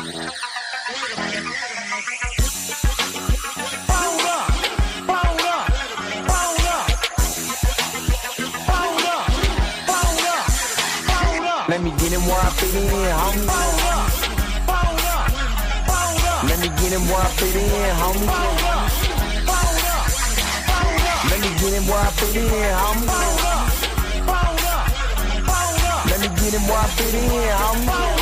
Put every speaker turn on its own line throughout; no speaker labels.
Let me get him where I fit in, homie. Let me get him where I fit in, homie. Let me get him where I fit in, homie. Let me get him where I fit in, homie.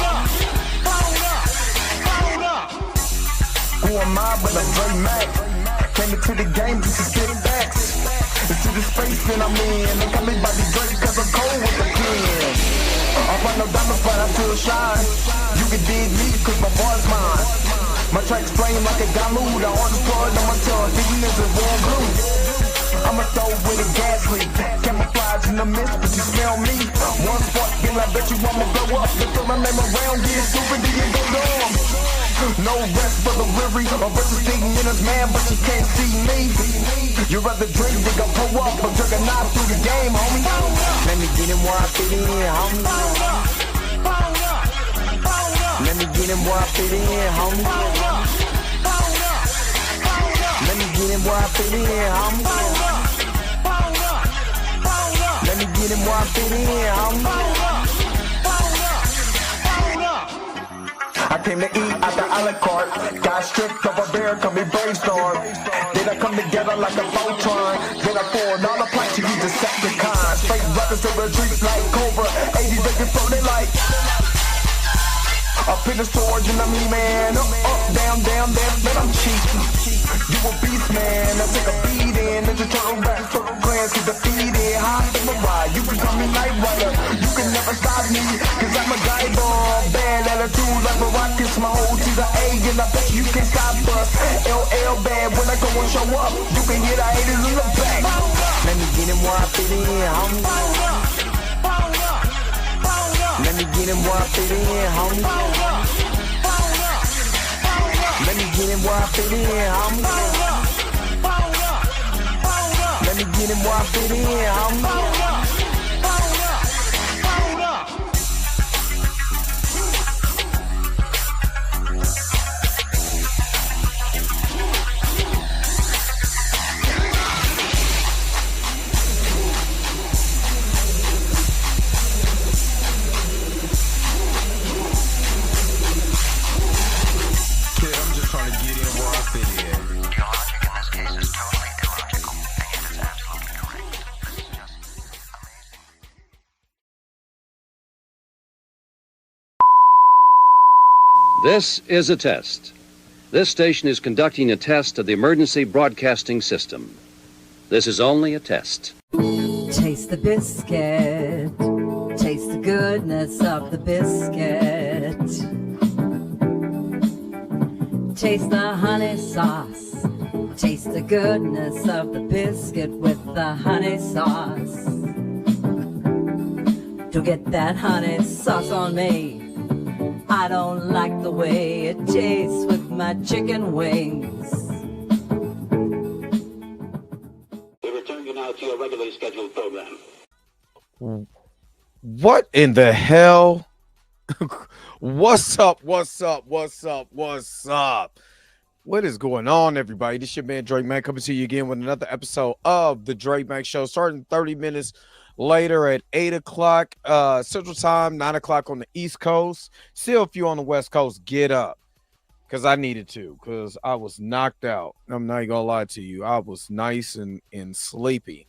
Who am I but I'm Dre Mac? Came into the game just to spit backs. Into the space that I'm in. They call me Bobby Drake cause I'm cold with the pen. I find no diamonds but I still shine. You can dig me cause my boy's mine. My tracks flame like a Damu. The hardest part on my tongue, thinking this is warm blue. I'ma throw with a gas leak. Camouflage in the mist, but you smell me. One spark, then I bet you I'ma blow up. Just throw my name around, get stupid, then you go dumb. No rest for the weary. My verse is thinking in his man, but you can't see me. You rather drink than go pull up, but jerk a knife through the game, homie. Let me get him where I fit in, homie. Let me get him where I fit in, homie. Let me get him where I fit in, homie. Let me get him where I fit in, homie. I came to eat at the a la carte. Got stripped of a bear, call me brainstorm. Then I come together like a Voltron. Then I pour all the plaques to use Decepticons. Straight rappers to retreats like Cobra. 80s looking floating like up in the storage and I'm E-Man. Up, down, down, man, I'm cheap. You a beast, man. I take a beating. Ninja Turtle rap, Turtle clans get defeated. High in my ride, you can call me Night Rider. You can never stop me, cause I'm a guy ball. Bad attitude like a rocket, my whole to the A, and I bet you can't stop us. LL bad, when I go and show up, you can hear the haters in the back. Let me get him where I fit in, homie. Let me get him where I fit in, homie. Let me get him where I fit in, homie. Let me get him where I fit in, homie.
This is a test. This station is conducting a test of the emergency broadcasting system. This is only a test.
Taste the biscuit. Taste the goodness of the biscuit. Taste the honey sauce. Taste the goodness of the biscuit with the honey sauce. To get that honey sauce on me, I don't like the way it tastes with my chicken wings.
We return you now to your regularly scheduled program.
What in the hell? What's up? What's up? What's up? What's up? What is going on, everybody? This is your man Drake Mack coming to you again with another episode of the Drake Mack Show, starting 30 minutes later at 8 o'clock Central Time, 9 o'clock on the East Coast. Still, if you're on the West Coast, get up, because I needed to, because I was knocked out. I'm not gonna lie to you. I was nice and sleepy.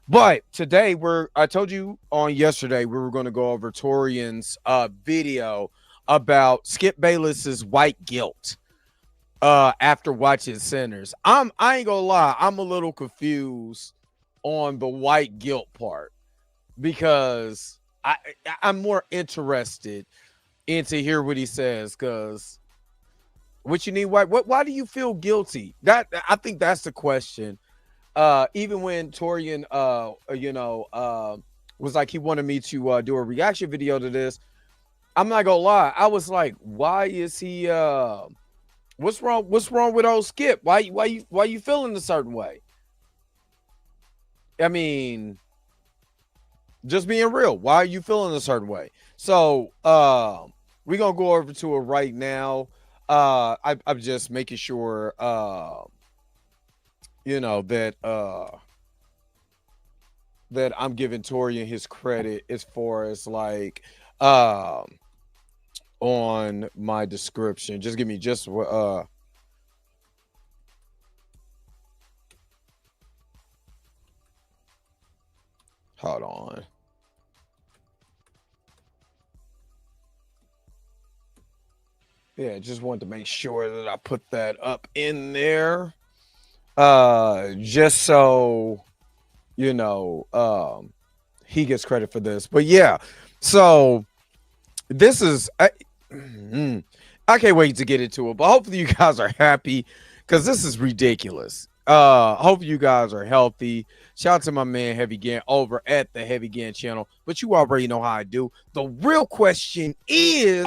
But today, I told you on yesterday we were going to go over Torian's video about Skip Bayless's white guilt after watching Sinners. I ain't gonna lie, I'm a little confused on the white guilt part, because I'm more interested in to hear what he says. Because what you need white? Why do you feel guilty? I think that's the question. Even when Torian, was like he wanted me to do a reaction video to this, I'm not gonna lie, I was like, why is he? What's wrong? What's wrong with old Skip? Why you feeling a certain way? I mean, just being real. Why are you feeling a certain way? So We're gonna go over to it right now. I'm just making sure that I'm giving Torian his credit as far as like on my description. Just give me just hold on. Yeah, just wanted to make sure that I put that up in there. Just so he gets credit for this. But yeah, so this is I can't wait to get into it, but hopefully you guys are happy because this is ridiculous. Hope you guys are healthy. Shout out to my man Heavy Gan over at the Heavy Gan channel. But you already know how I do. The real question is,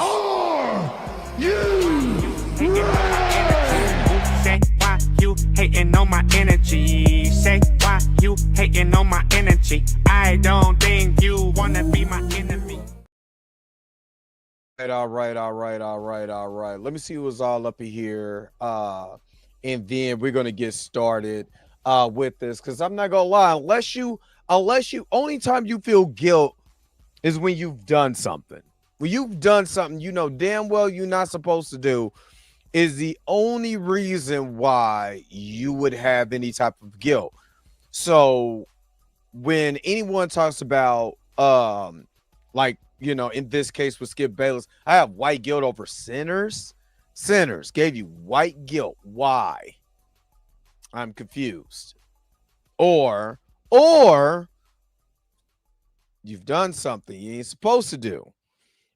Say why you hating on my energy? Say why you hating on my energy? I don't think you wanna be my enemy.
all right. Let me see what's all up in here. And then we're gonna get started with this because I'm not gonna lie, unless you only time you feel guilt is when you've done something. When you've done something you know damn well you're not supposed to do is the only reason why you would have any type of guilt. So when anyone talks about like in this case with Skip Bayless, I have white guilt over sinners. Sinners gave you white guilt. Why? I'm confused. Or you've done something you ain't supposed to do.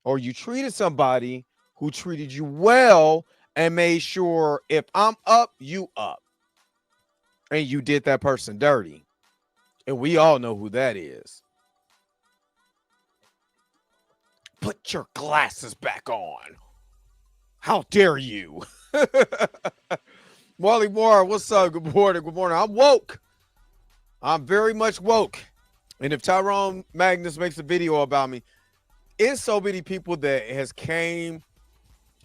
Or you treated somebody who treated you well and made sure if I'm up, you up. And you did that person dirty. And we all know who that is. Put your glasses back on. How dare you? Wally Moore, what's up? Good morning. Good morning. I'm woke. I'm very much woke. And if Tyrone Magnus makes a video about me, it's so many people that has came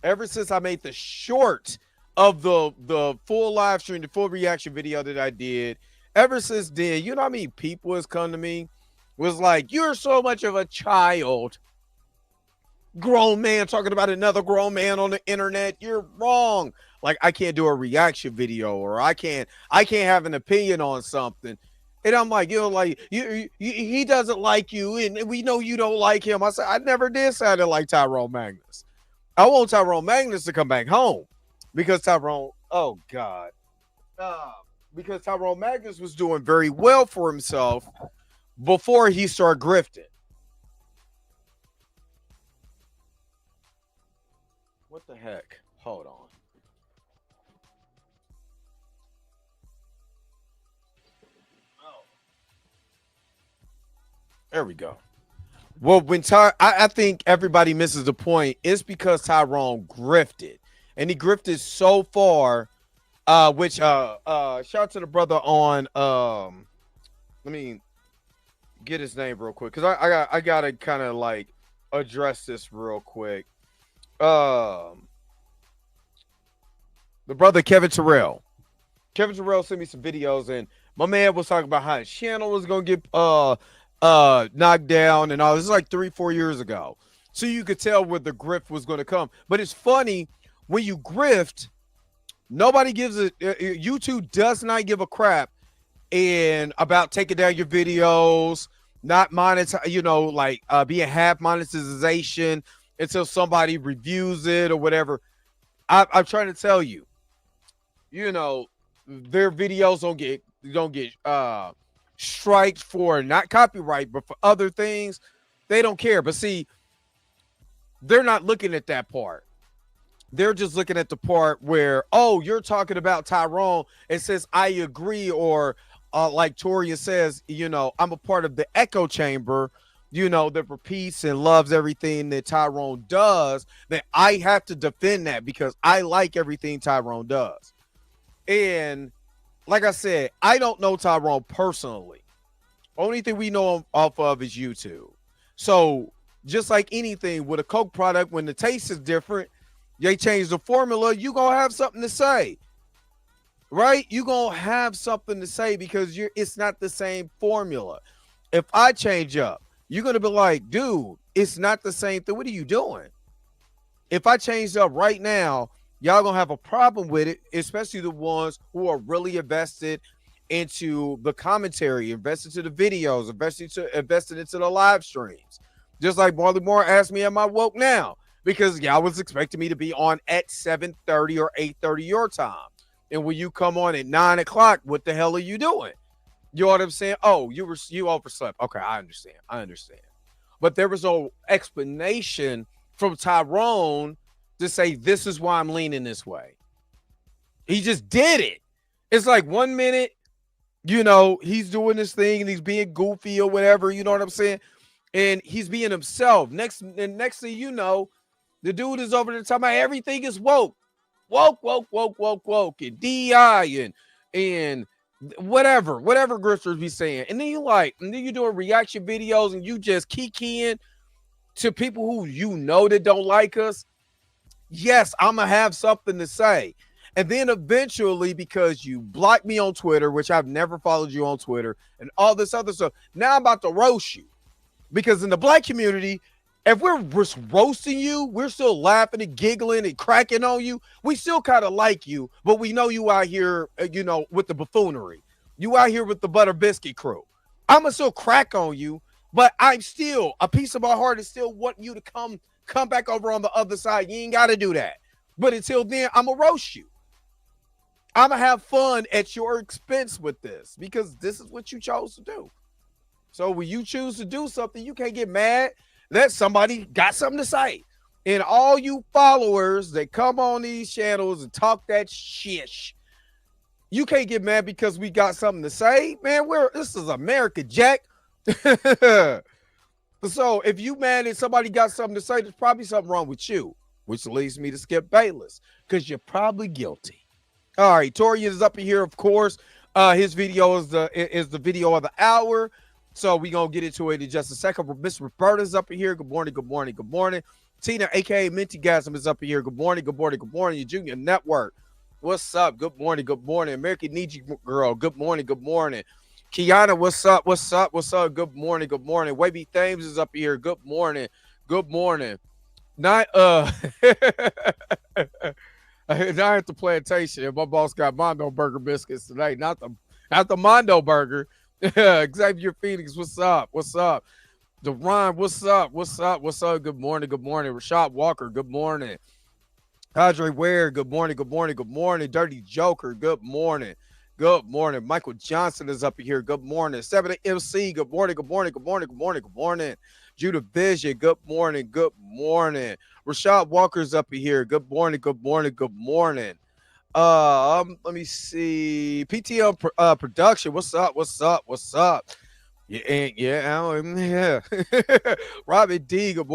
ever since I made the short of the full live stream, the full reaction video that I did. Ever since then, you know how many people has come to me was like, you're so much of a child. Grown man talking about another grown man on the internet. You're wrong. Like I can't do a reaction video or I can't have an opinion on something. And I'm like, like he doesn't like you, and we know you don't like him. I said, I never did say I didn't like Tyrone Magnus. I want Tyrone Magnus to come back home because Tyrone Magnus was doing very well for himself before he started grifting. What the heck? Hold on. There we go. Well, when I think everybody misses the point. It's because Tyrone grifted, and he grifted so far. Which shout out to the brother on let me get his name real quick because I gotta kind of like address this real quick. The brother Kevin Terrell. Kevin Terrell sent me some videos, and my man was talking about how his channel was gonna get knocked down and all. This is like 3-4 years ago, so you could tell where the grift was going to come. But it's funny when you grift, nobody gives a YouTube does not give a crap and about taking down your videos, not monetize, like being half monetization until somebody reviews it or whatever. I'm trying to tell you, their videos don't get striked for not copyright, but for other things. They don't care. But see, they're not looking at that part. They're just looking at the part where, oh, you're talking about Tyrone and says, I agree. Or like Torian says, I'm a part of the echo chamber, that repeats and loves everything that Tyrone does, that I have to defend that because I like everything Tyrone does. And like I said, I don't know Tyrone personally. Only thing we know him off of is YouTube. So just like anything with a Coke product, when the taste is different, they change the formula, you gonna have something to say, right? You gonna have something to say because it's not the same formula. If I change up, you're gonna be like, dude, it's not the same thing. What are you doing? If I change up right now, y'all gonna have a problem with it, especially the ones who are really invested into the commentary, invested into the videos, invested into the live streams. Just like Marley Moore asked me, am I woke now? Because y'all was expecting me to be on at 7:30 or 8:30 your time. And when you come on at 9 o'clock, what the hell are you doing? You know what I'm saying? Oh, you overslept. Okay, I understand. But there was no explanation from Tyrone to say this is why I'm leaning this way. He just did it. It's like 1 minute, he's doing this thing and he's being goofy or whatever, you know what I'm saying? And he's being himself. Next thing you know, the dude is over there talking about everything is woke. Woke, and DI and whatever grifters be saying. And then you're doing reaction videos and you just keying to people who that don't like us. Yes, I'm gonna have something to say. And then eventually, because you blocked me on Twitter, which I've never followed you on Twitter, and all this other stuff, now I'm about to roast you. Because in the black community, if we're roasting you, we're still laughing and giggling and cracking on you. We still kind of like you, but we know you out here, with the buffoonery. You out here with the Butter Biscuit crew. I'm going to still crack on you, but I'm still, a piece of my heart is still wanting you to come back over on the other side. You ain't got to do that. But until then, I'm going to roast you. I'm going to have fun at your expense with this because this is what you chose to do. So when you choose to do something, you can't get mad that somebody got something to say. And all you followers that come on these channels and talk that shit, you can't get mad because we got something to say. Man, this is America, Jack. So if you mad that somebody got something to say, there's probably something wrong with you, which leads me to Skip Bayless, because you're probably guilty. All right, Torian is up in here, of course. His video is the video of the hour. So we're going to get into it in just a second. Miss Roberta's up in here. Good morning. Tina, a.k.a. Mintygasm, is up in here. Good morning. Your Junior Network. What's up? Good morning. American Niji Girl. Good morning. Kiana, what's up? Good morning. Wavy Thames is up here. Good morning. Not at the plantation. My boss got Mondo Burger biscuits today. Not the Mondo Burger. Xavier Phoenix, what's up? Deron, what's up? Good morning. Rashad Walker, good morning. Padre Ware, good morning. Dirty Joker, good morning. Michael Johnson is up here. Good morning. 7 MC, good morning. Judah Vision, good morning. Rashad Walker's up here. Good morning. Let me see. PTL production. What's up? Yeah. Robin D. Good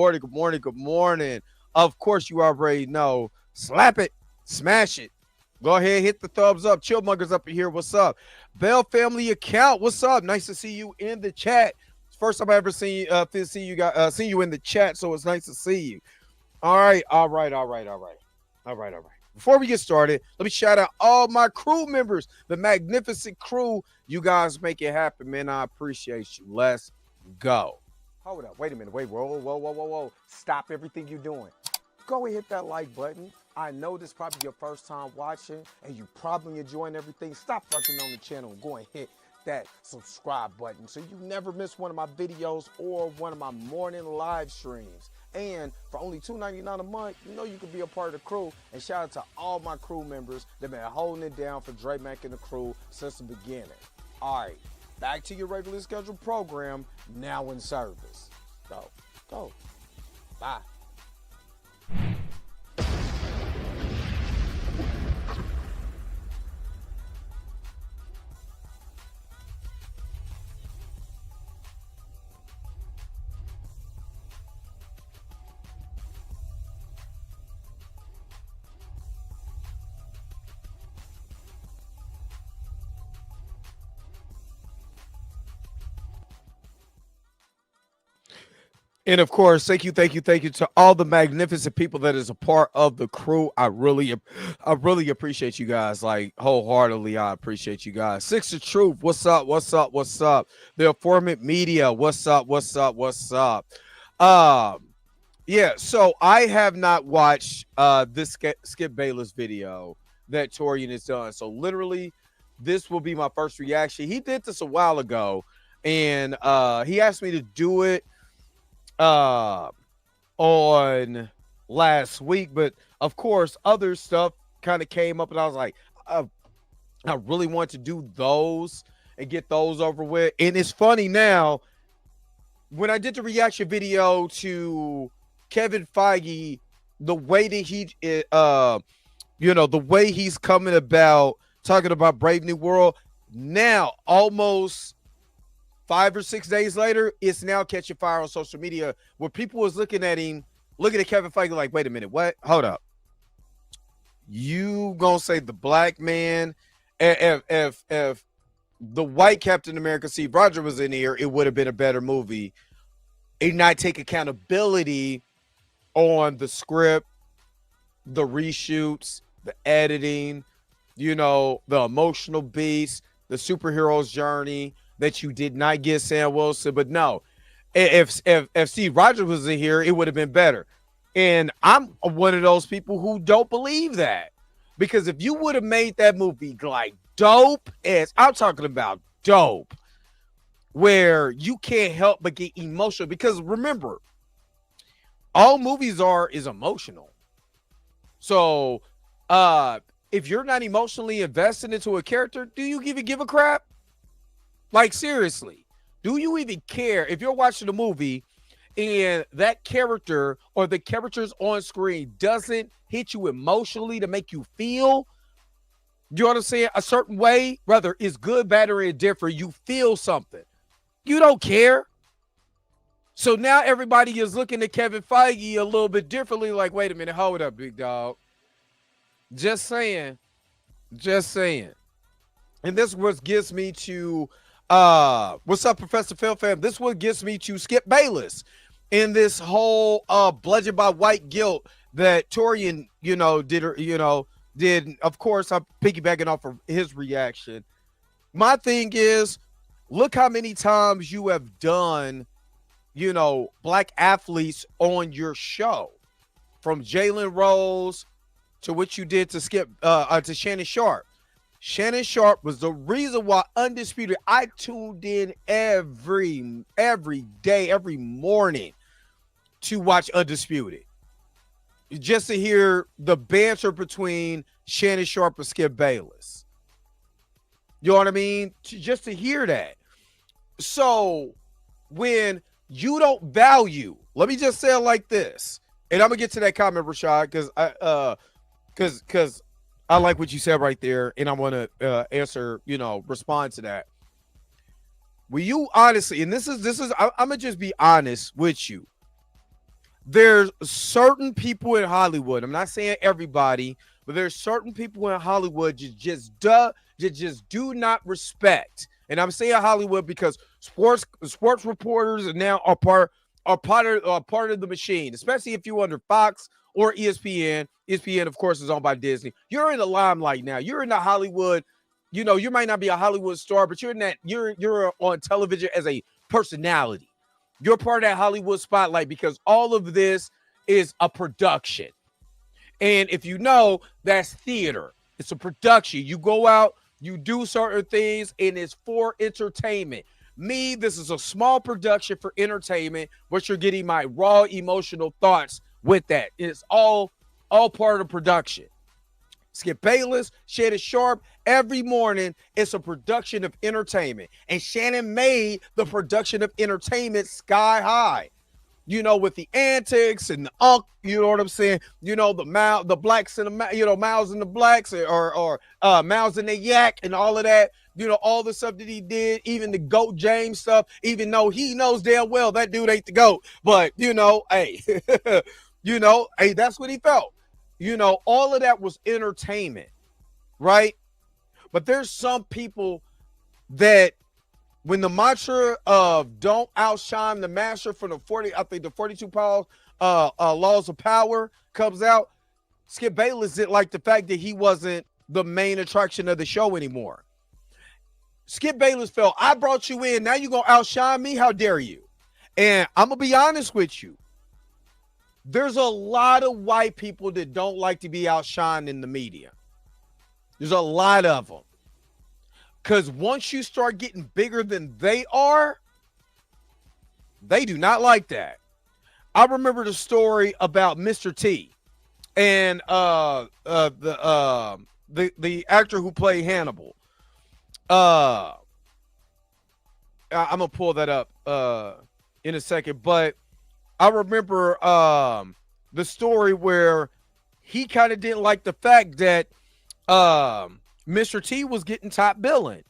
morning. Of course, you already know. Slap it, smash it. Go ahead, hit the thumbs up. Chillmonger's up in here. What's up? Bell Family Account. What's up? Nice to see you in the chat. First time I ever seen you in the chat, so it's nice to see you. All right. Before we get started, let me shout out all my crew members, the magnificent crew. You guys make it happen, man. I appreciate you. Let's go. Hold up. Wait a minute. Whoa. Stop everything you're doing. Go and hit that like button. I know this is probably your first time watching, and you probably enjoying everything. Stop fucking on the channel and go and hit that subscribe button so you never miss one of my videos or one of my morning live streams. And for only $2.99 a month, you can be a part of the crew. And shout out to all my crew members that been holding it down for Dre Mack and the crew since the beginning. All right, back to your regularly scheduled program, now in service. Go. Bye. And of course, thank you to all the magnificent people that is a part of the crew. I really appreciate you guys. Like wholeheartedly, I appreciate you guys. Six of Truth, what's up? The Informant Media, what's up? Yeah. So I have not watched this Skip Bayless video that Torian has done. So literally, this will be my first reaction. He did this a while ago, and he asked me to do it on last week, but of course other stuff kind of came up, and I was like, I really want to do those and get those over with. And it's funny now, when I did the reaction video to Kevin Feige, the way that he the way he's coming about talking about Brave New World, now almost 5 or 6 days later, it's now catching fire on social media, where people was looking at Kevin Feige like, wait a minute, what? Hold up. You gonna say the black man? If the white Captain America, Steve Rogers, was in here, it would have been a better movie. And not take accountability on the script, the reshoots, the editing, the emotional beats, the superhero's journey, that you did not get Sam Wilson. But no, if Steve Rogers was in here, it would have been better. And I'm one of those people who don't believe that, because if you would have made that movie like dope as I'm talking about dope, where you can't help but get emotional, because remember, all movies is emotional. So if you're not emotionally invested into a character, do you even give a crap? Like, seriously, do you even care if you're watching a movie and that character or the characters on screen doesn't hit you emotionally to make you feel, you know what I'm saying, a certain way, whether it's good, bad, or indifferent, you feel something. You don't care. So now everybody is looking at Kevin Feige a little bit differently, like, wait a minute, hold up, big dog. Just saying. And this what gets me to what's up, Professor Phil fam? This what gets me to Skip Bayless in this whole bludgeoned by white guilt that Torian, did. Of course, I'm piggybacking off of his reaction. My thing is, look how many times you have done, black athletes on your show, from Jalen Rose to what you did to to Shannon Sharp. Shannon Sharp was the reason why Undisputed, I tuned in every day, every morning to watch Undisputed, just to hear the banter between Shannon Sharp and Skip Bayless. You know what I mean? Just to hear that. So when you don't value, let me just say it like this, and I'm gonna get to that comment, Rashad, because I like what you said right there, and I want to answer, respond to that. Will you honestly, and this is, I'm gonna just be honest with you. There's certain people in Hollywood, I'm not saying everybody, but there's certain people in Hollywood you just do not respect. And I'm saying Hollywood because sports reporters are now are part of the machine, especially if you're under Fox or ESPN. ESPN, of course, is owned by Disney. You're in the limelight now. You're in the Hollywood. You might not be a Hollywood star, but you're in that. You're on television as a personality. You're part of that Hollywood spotlight because all of this is a production. And if you know, that's theater. It's a production. You go out, you do certain things, and it's for entertainment. Me, this is a small production for entertainment, but you're getting my raw emotional thoughts with that. It's all part of production. Skip Bayless, Shannon Sharp, every morning it's a production of entertainment. And Shannon made the production of entertainment sky high. With the antics and the you know what I'm saying? The blacks and the Miles and the blacks, or Miles and the yak and all of that. All the stuff that he did, even the GOAT James stuff, even though he knows damn well that dude ain't the GOAT. But, hey, hey, that's what he felt. All of that was entertainment, right? But there's some people that, when the mantra of don't outshine the master from the 42 laws of power comes out, Skip Bayless didn't like the fact that he wasn't the main attraction of the show anymore. Skip Bayless felt, I brought you in, now you're going to outshine me? How dare you? And I'm going to be honest with you. There's a lot of white people that don't like to be outshined in the media. There's a lot of them. Because once you start getting bigger than they are, they do not like that. I remember the story about Mr. T and the actor who played Hannibal. I'm gonna pull that up in a second, but I remember the story where he kind of didn't like the fact that Mr. T was getting top billing.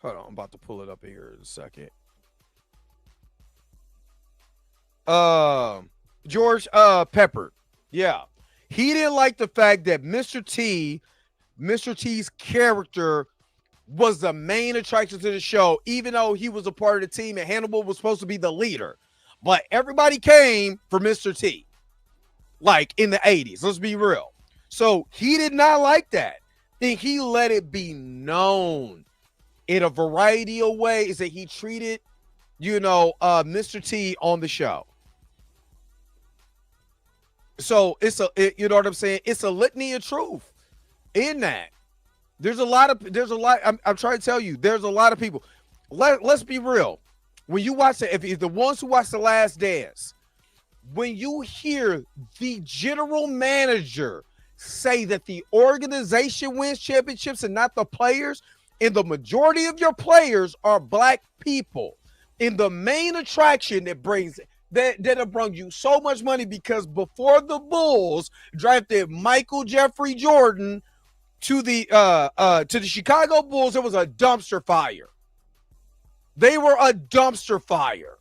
Hold on, I'm about to pull it up here in a second. George Pepper. Yeah. He didn't like the fact that Mr. T's character was the main attraction to the show, even though he was a part of the team and Hannibal was supposed to be the leader. But everybody came for Mr. T, like in the 80s. Let's be real. So he did not like that. And he let it be known in a variety of ways that he treated, Mr. T on the show. So you know what I'm saying? It's a litany of truth in that. I'm trying to tell you, there's a lot of people. Let's be real. When you watch it, if the ones who watch The Last Dance, when you hear the general manager say that the organization wins championships and not the players, and the majority of your players are black people, in the main attraction that brings that'll bring you so much money, because before the Bulls drafted Michael Jeffrey Jordan to the Chicago Bulls, it was a dumpster fire. They were a dumpster fire,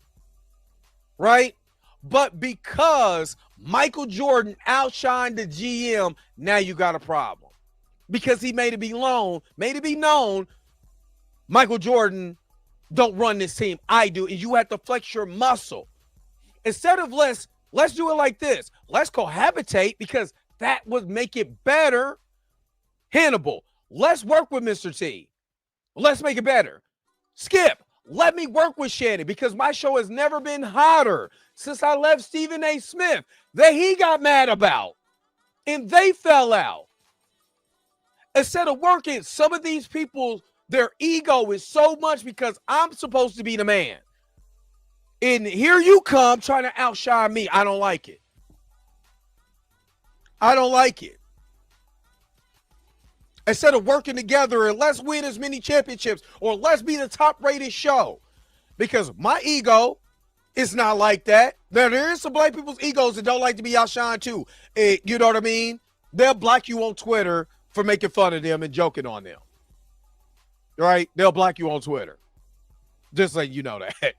right? But because Michael Jordan outshined the GM, now you got a problem. Because he made it be known, Michael Jordan don't run this team. I do. And you have to flex your muscle. Instead of let's do it like this. Let's cohabitate, because that would make it better. Hannibal, let's work with Mr. T. Let's make it better. Skip, let me work with Shannon, because my show has never been hotter since I left Stephen A. Smith that he got mad about. And they fell out. Instead of working, some of these people, their ego is so much because I'm supposed to be the man. And here you come trying to outshine me. I don't like it. I don't like it. Instead of working together and let's win as many championships, or let's be the top rated show. Because my ego is not like that. There is some black people's egos that don't like to be outshined too. You know what I mean? They'll block you on Twitter for making fun of them and joking on them. Right? They'll block you on Twitter. Just so you know that.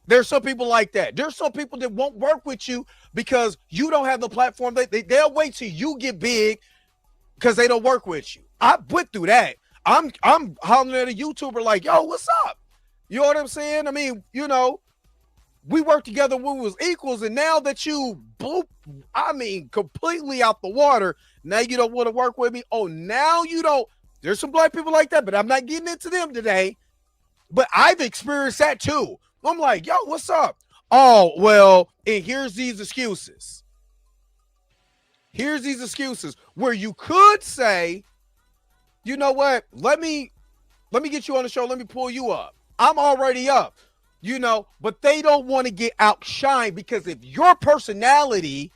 There's some people like that. There's some people that won't work with you because you don't have the platform. They'll wait till you get big because they don't work with you. I went through that. I'm hollering at a YouTuber like, yo, what's up? You know what I'm saying? I mean, we worked together when we was equals, and now that you completely out the water, now you don't want to work with me. Oh, now you don't. There's some black people like that, but I'm not getting into them today. But I've experienced that too. I'm like, yo, what's up? Oh, well, and here's these excuses. Here's these excuses where you could say, you know what? Let me get you on the show. Let me pull you up. I'm already up, but they don't want to get outshined, because if your personality,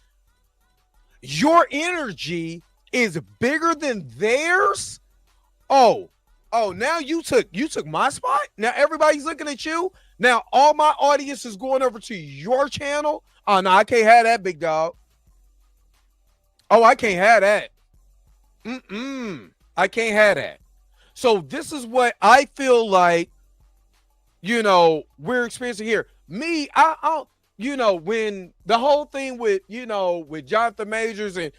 your energy is bigger than theirs, oh, now you took my spot. Now everybody's looking at you. Now all my audience is going over to your channel. Oh, no, I can't have that, big dog. Oh, I can't have that. I can't have that. So this is what I feel like, we're experiencing here. Me, I when the whole thing with, with Jonathan Majors and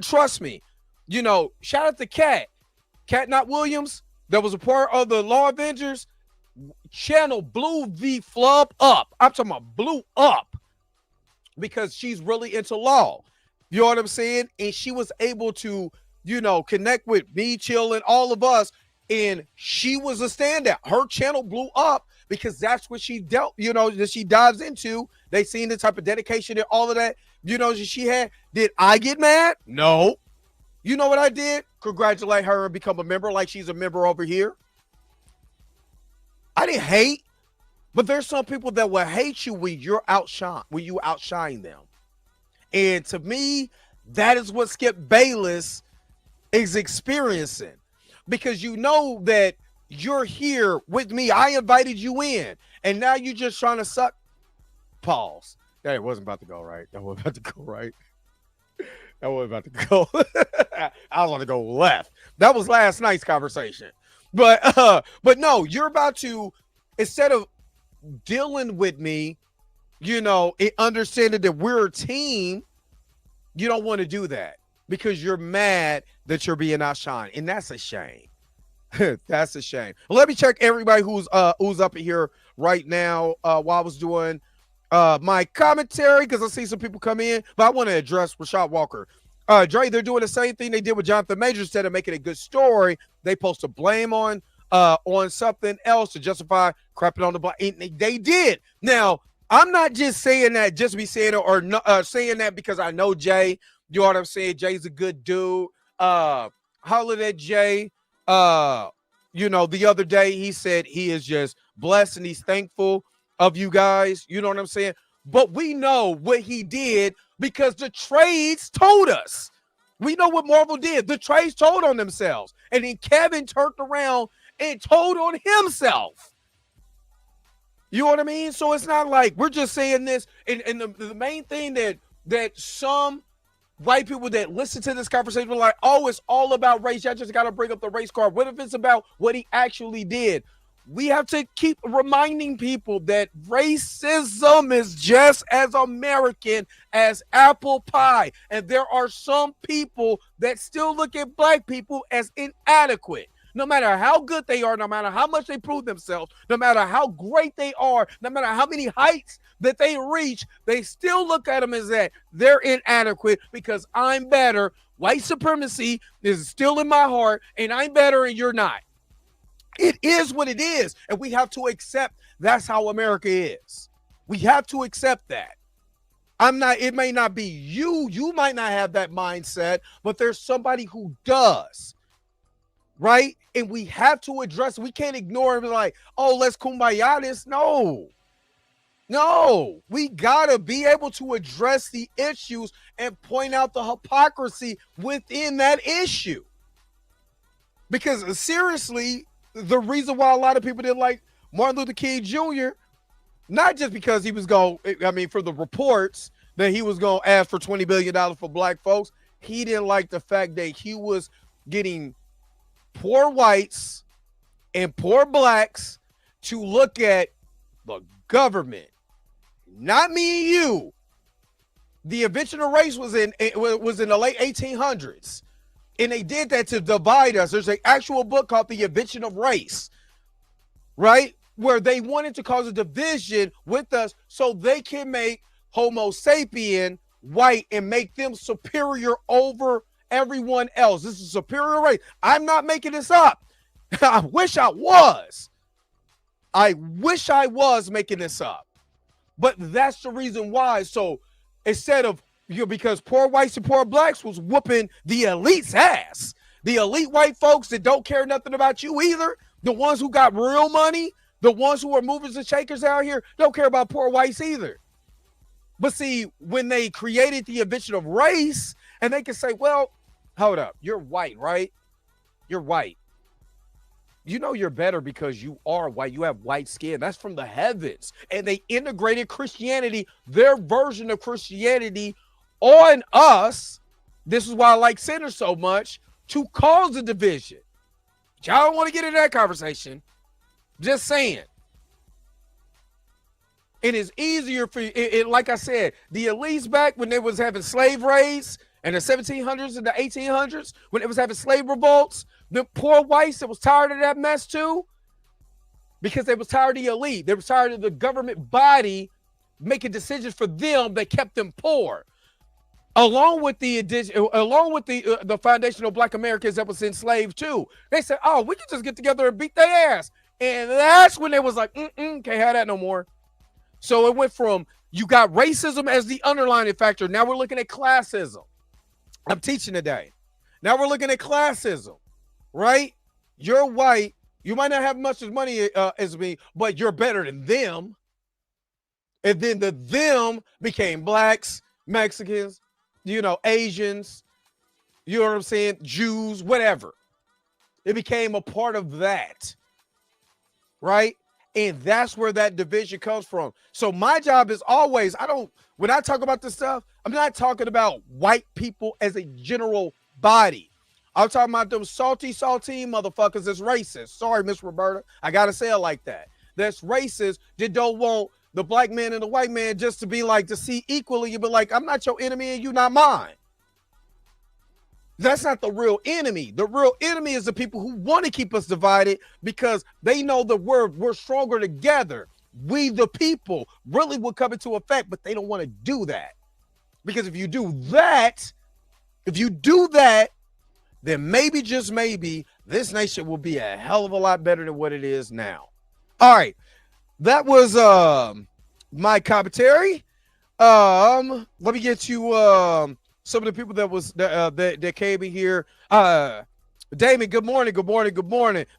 trust me, shout out to Cat Not Williams. that was a part of the Law Avengers, channel blew the flub up. I'm talking about blew up because she's really into law. You know what I'm saying? And she was able to, connect with me, Chill, and all of us. And she was a standout. Her channel blew up because that's what she dealt, that she dives into. They seen the type of dedication and all of that, she had. Did I get mad? No. You know what I did? Congratulate her and become a member like she's a member over here. I didn't hate, but there's some people that will hate you when you outshine them. And to me, that is what Skip Bayless is experiencing, because you know that you're here with me. I invited you in, and now you're just trying to suck. Pause. That wasn't about to go right. That wasn't about to go right. That wasn't about to go. I was going to go left. That was last night's conversation. But no, you're about to, instead of dealing with me, understanding that we're a team, you don't want to do that because you're mad that you're being outshined. And that's a shame. That's a shame. Let me check everybody who's up here right now while I was doing my commentary, because I see some people come in, but I want to address Rashad Walker. Dre, they're doing the same thing they did with Jonathan Majors. Instead of making a good story, they post a blame on something else to justify crapping on the black. They did. Now, I'm not just saying that just to be saying it, or saying that because I know Jay. You know what I'm saying? Jay's a good dude. Hollered at Jay. The other day he said he is just blessed and he's thankful of you guys. You know what I'm saying? But we know what he did because the trades told us. We know what Marvel did. The trades told on themselves. And then Kevin turned around and told on himself. You know what I mean? So it's not like we're just saying this. And the main thing that some white people that listen to this conversation were like, oh, it's all about race. Y'all just got to bring up the race card. What if it's about what he actually did? We have to keep reminding people that racism is just as American as apple pie. And there are some people that still look at black people as inadequate. No matter how good they are, no matter how much they prove themselves, no matter how great they are, no matter how many heights that they reach, they still look at them as that they're inadequate because I'm better. White supremacy is still in my heart, and I'm better and you're not. It is what it is, and we have to accept that's how America is. We have to accept that. It may not be you might not have that mindset, but there's somebody who does, right? And we have to address it. We can't ignore it and be like, oh, let's kumbaya this. No, we gotta be able to address the issues and point out the hypocrisy within that issue. Because seriously, the reason why a lot of people didn't like Martin Luther King Jr., not just because he was for the reports that he was going to ask for $20 billion for black folks, he didn't like the fact that he was getting poor whites and poor blacks to look at the government, not me and you. The invention of race was in the late 1800s. And they did that to divide us. There's an actual book called The Invention of Race, right? Where they wanted to cause a division with us so they can make Homo sapien white and make them superior over everyone else. This is a superior race. I'm not making this up. I wish I was. I wish I was making this up. But that's the reason why. So instead of, because poor whites and poor blacks was whooping the elite's ass. The elite white folks that don't care nothing about you either, the ones who got real money, the ones who are movers and shakers out here, don't care about poor whites either. But see, when they created the invention of race, and they can say, well, hold up, you're white, right? You're white. You know you're better because you are white. You have white skin. That's from the heavens. And they integrated Christianity, their version of Christianity, on us. This is why I like sinners so much, to cause a division. But y'all don't want to get into that conversation. Just saying. It is easier for you. Like I said, the elites back when they was having slave raids In the 1700s and the 1800s, when it was having slave revolts, the poor whites that was tired of that mess too, because they was tired of the elite. They was tired of the government body making decisions for them that kept them poor. Along with the foundational Black Americans that was enslaved too. They said, oh, we can just get together and beat their ass. And that's when they was like, can't have that no more. So it went from, you got racism as the underlying factor. Now we're looking at classism. I'm teaching today. Now we're looking at classism, right? You're white. You might not have much as money as me, but you're better than them. And then the them became blacks, Mexicans, Asians, you know what I'm saying? Jews, whatever. It became a part of that, right? And that's where that division comes from. So my job is always, when I talk about this stuff, I'm not talking about white people as a general body. I'm talking about them salty motherfuckers that's racist. Sorry, Miss Roberta. I got to say it like that. That's racist that don't want the black man and the white man just to be like, to see equally. You be like, I'm not your enemy and you not mine. That's not the real enemy. The real enemy is the people who want to keep us divided because they know that we're stronger together. We, the people, really will come into effect, but they don't want to do that. Because if you do that, then maybe, just maybe, this nation will be a hell of a lot better than what it is now. All right. That was my commentary. Let me get to some of the people that came in here. Damon, good morning.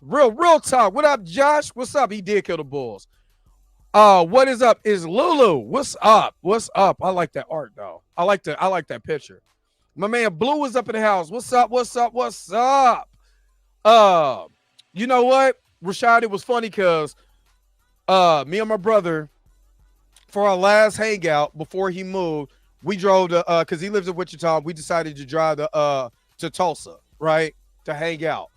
Real talk. What up, Josh? What's up? He did kill the Bulls. What is up? Is Lulu? What's up? I like that art though. I like that picture. My man Blue is up in the house. What's up? You know what, Rashad? It was funny because me and my brother, for our last hangout before he moved, we drove to because he lives in Wichita. We decided to drive to Tulsa, right, to hang out.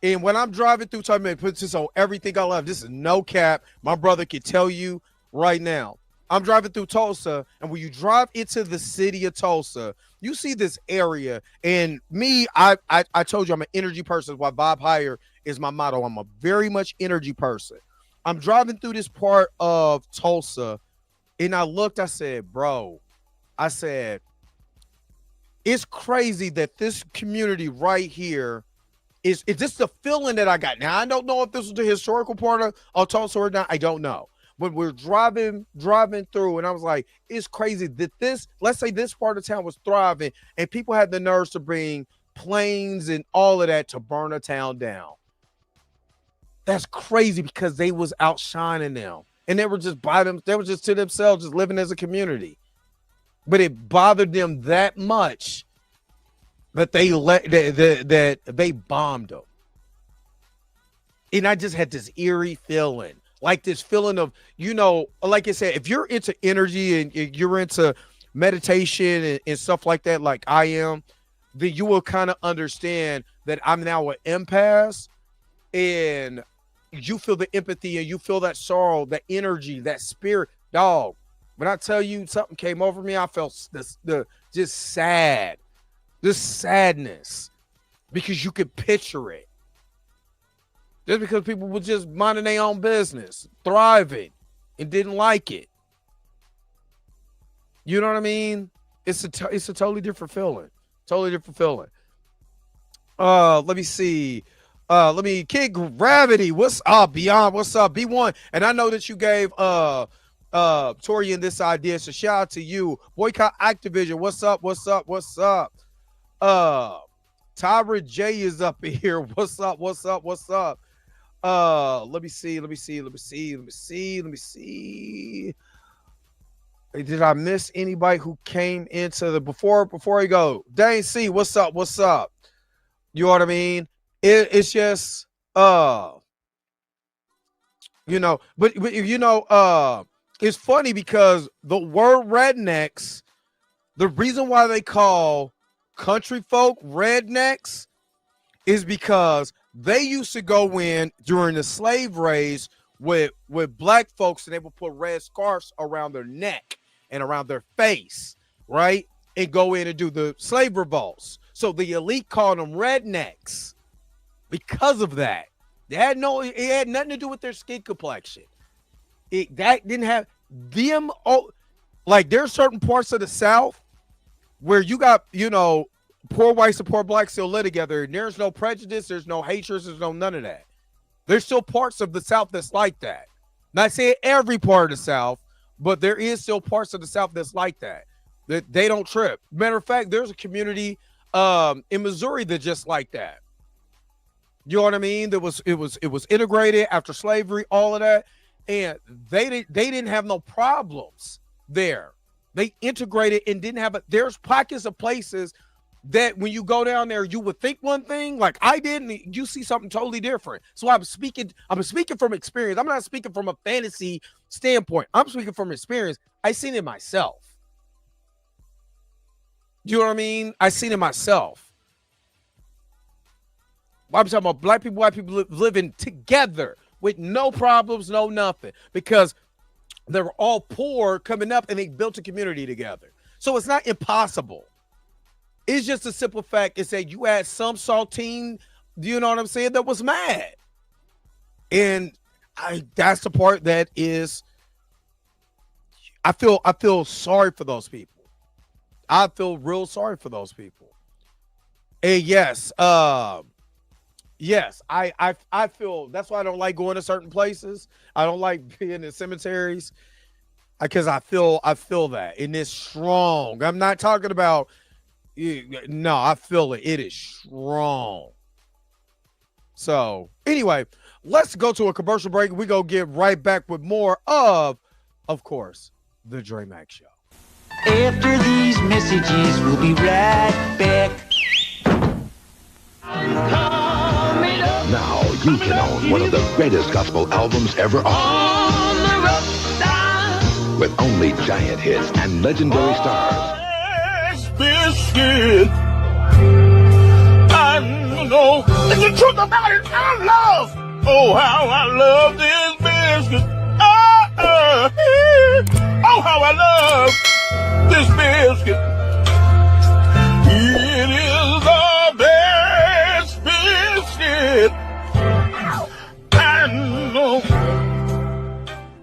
And when I'm driving through Tulsa, it puts this on everything I love. This is no cap. My brother can tell you right now. I'm driving through Tulsa, and when you drive into the city of Tulsa, you see this area. And me, I told you I'm an energy person. Why Bob Hire is my motto. I'm a very much energy person. I'm driving through this part of Tulsa, and I looked. I said, bro, it's crazy that this community right here is this the feeling that I got. Now, I don't know if this was the historical part of Tulsa or not. I don't know. But we're driving through, and I was like, it's crazy that let's say this part of town was thriving, and people had the nerves to bring planes and all of that to burn a town down. That's crazy because they was outshining them, and they were just they were just to themselves, just living as a community. But it bothered them that much that they bombed them. And I just had this eerie feeling. Like this feeling of, like I said, if you're into energy and you're into meditation and stuff like that, like I am, then you will kind of understand that I'm now an empath, and you feel the empathy and you feel that sorrow, that energy, that spirit. Dog, when I tell you something came over me, I felt this sadness because you could picture it. Just because people were just minding their own business, thriving, and didn't like it. You know what I mean? It's a totally different feeling. Let me see. Kid Gravity. What's up, Beyond? What's up, B1? And I know that you gave Torian this idea, so shout out to you. Boycott Activision. What's up? Tyra J is up here. What's up? Let me see. Did I miss anybody who came into the before I go? Dane C, what's up? You know what I mean? It's just but it's funny because the word rednecks, the reason why they call country folk rednecks is because they used to go in during the slave race with black folks, and they would put red scarves around their neck and around their face, right? and go in and do the slave revolts. So the elite called them rednecks because of that. It had nothing to do with their skin complexion. That didn't have them. Oh, like there's certain parts of the South where you got, poor whites and poor blacks still live together. And there's no prejudice. There's no hatred. There's no none of that. There's still parts of the South that's like that. Not saying every part of the South, but there is still parts of the South that's like that. That they don't trip. Matter of fact, there's a community in Missouri that just like that. You know what I mean? It was integrated after slavery, all of that, and they didn't have no problems there. They integrated and didn't have there's pockets of places that when you go down there, you would think one thing like I did, and you see something totally different. So I'm speaking from experience. I'm not speaking from a fantasy standpoint. I'm speaking from experience. I seen it myself. You know what I mean? I seen it myself. I'm talking about black people, white people living together with no problems, no nothing, because they were all poor coming up and they built a community together. So it's not impossible. It's just a simple fact. It's that you had some saltine, you know what I'm saying, that was mad. And that's the part that is, I feel sorry for those people. I feel real sorry for those people. And yes, I feel that's why I don't like going to certain places. I don't like being in cemeteries because I feel that, and it's strong. I'm not talking about, no, I feel it. It is strong. So anyway, let's go to a commercial break. We go get right back with more of course, the Dre Mac Show.
After these messages, we'll be right back.
Now you can own one of the greatest gospel albums ever on the road, with only giant hits and legendary stars.
Biscuit. I know the truth about it. I love. Oh, how I love this biscuit. Oh, how I love this biscuit. It is the best biscuit. I know.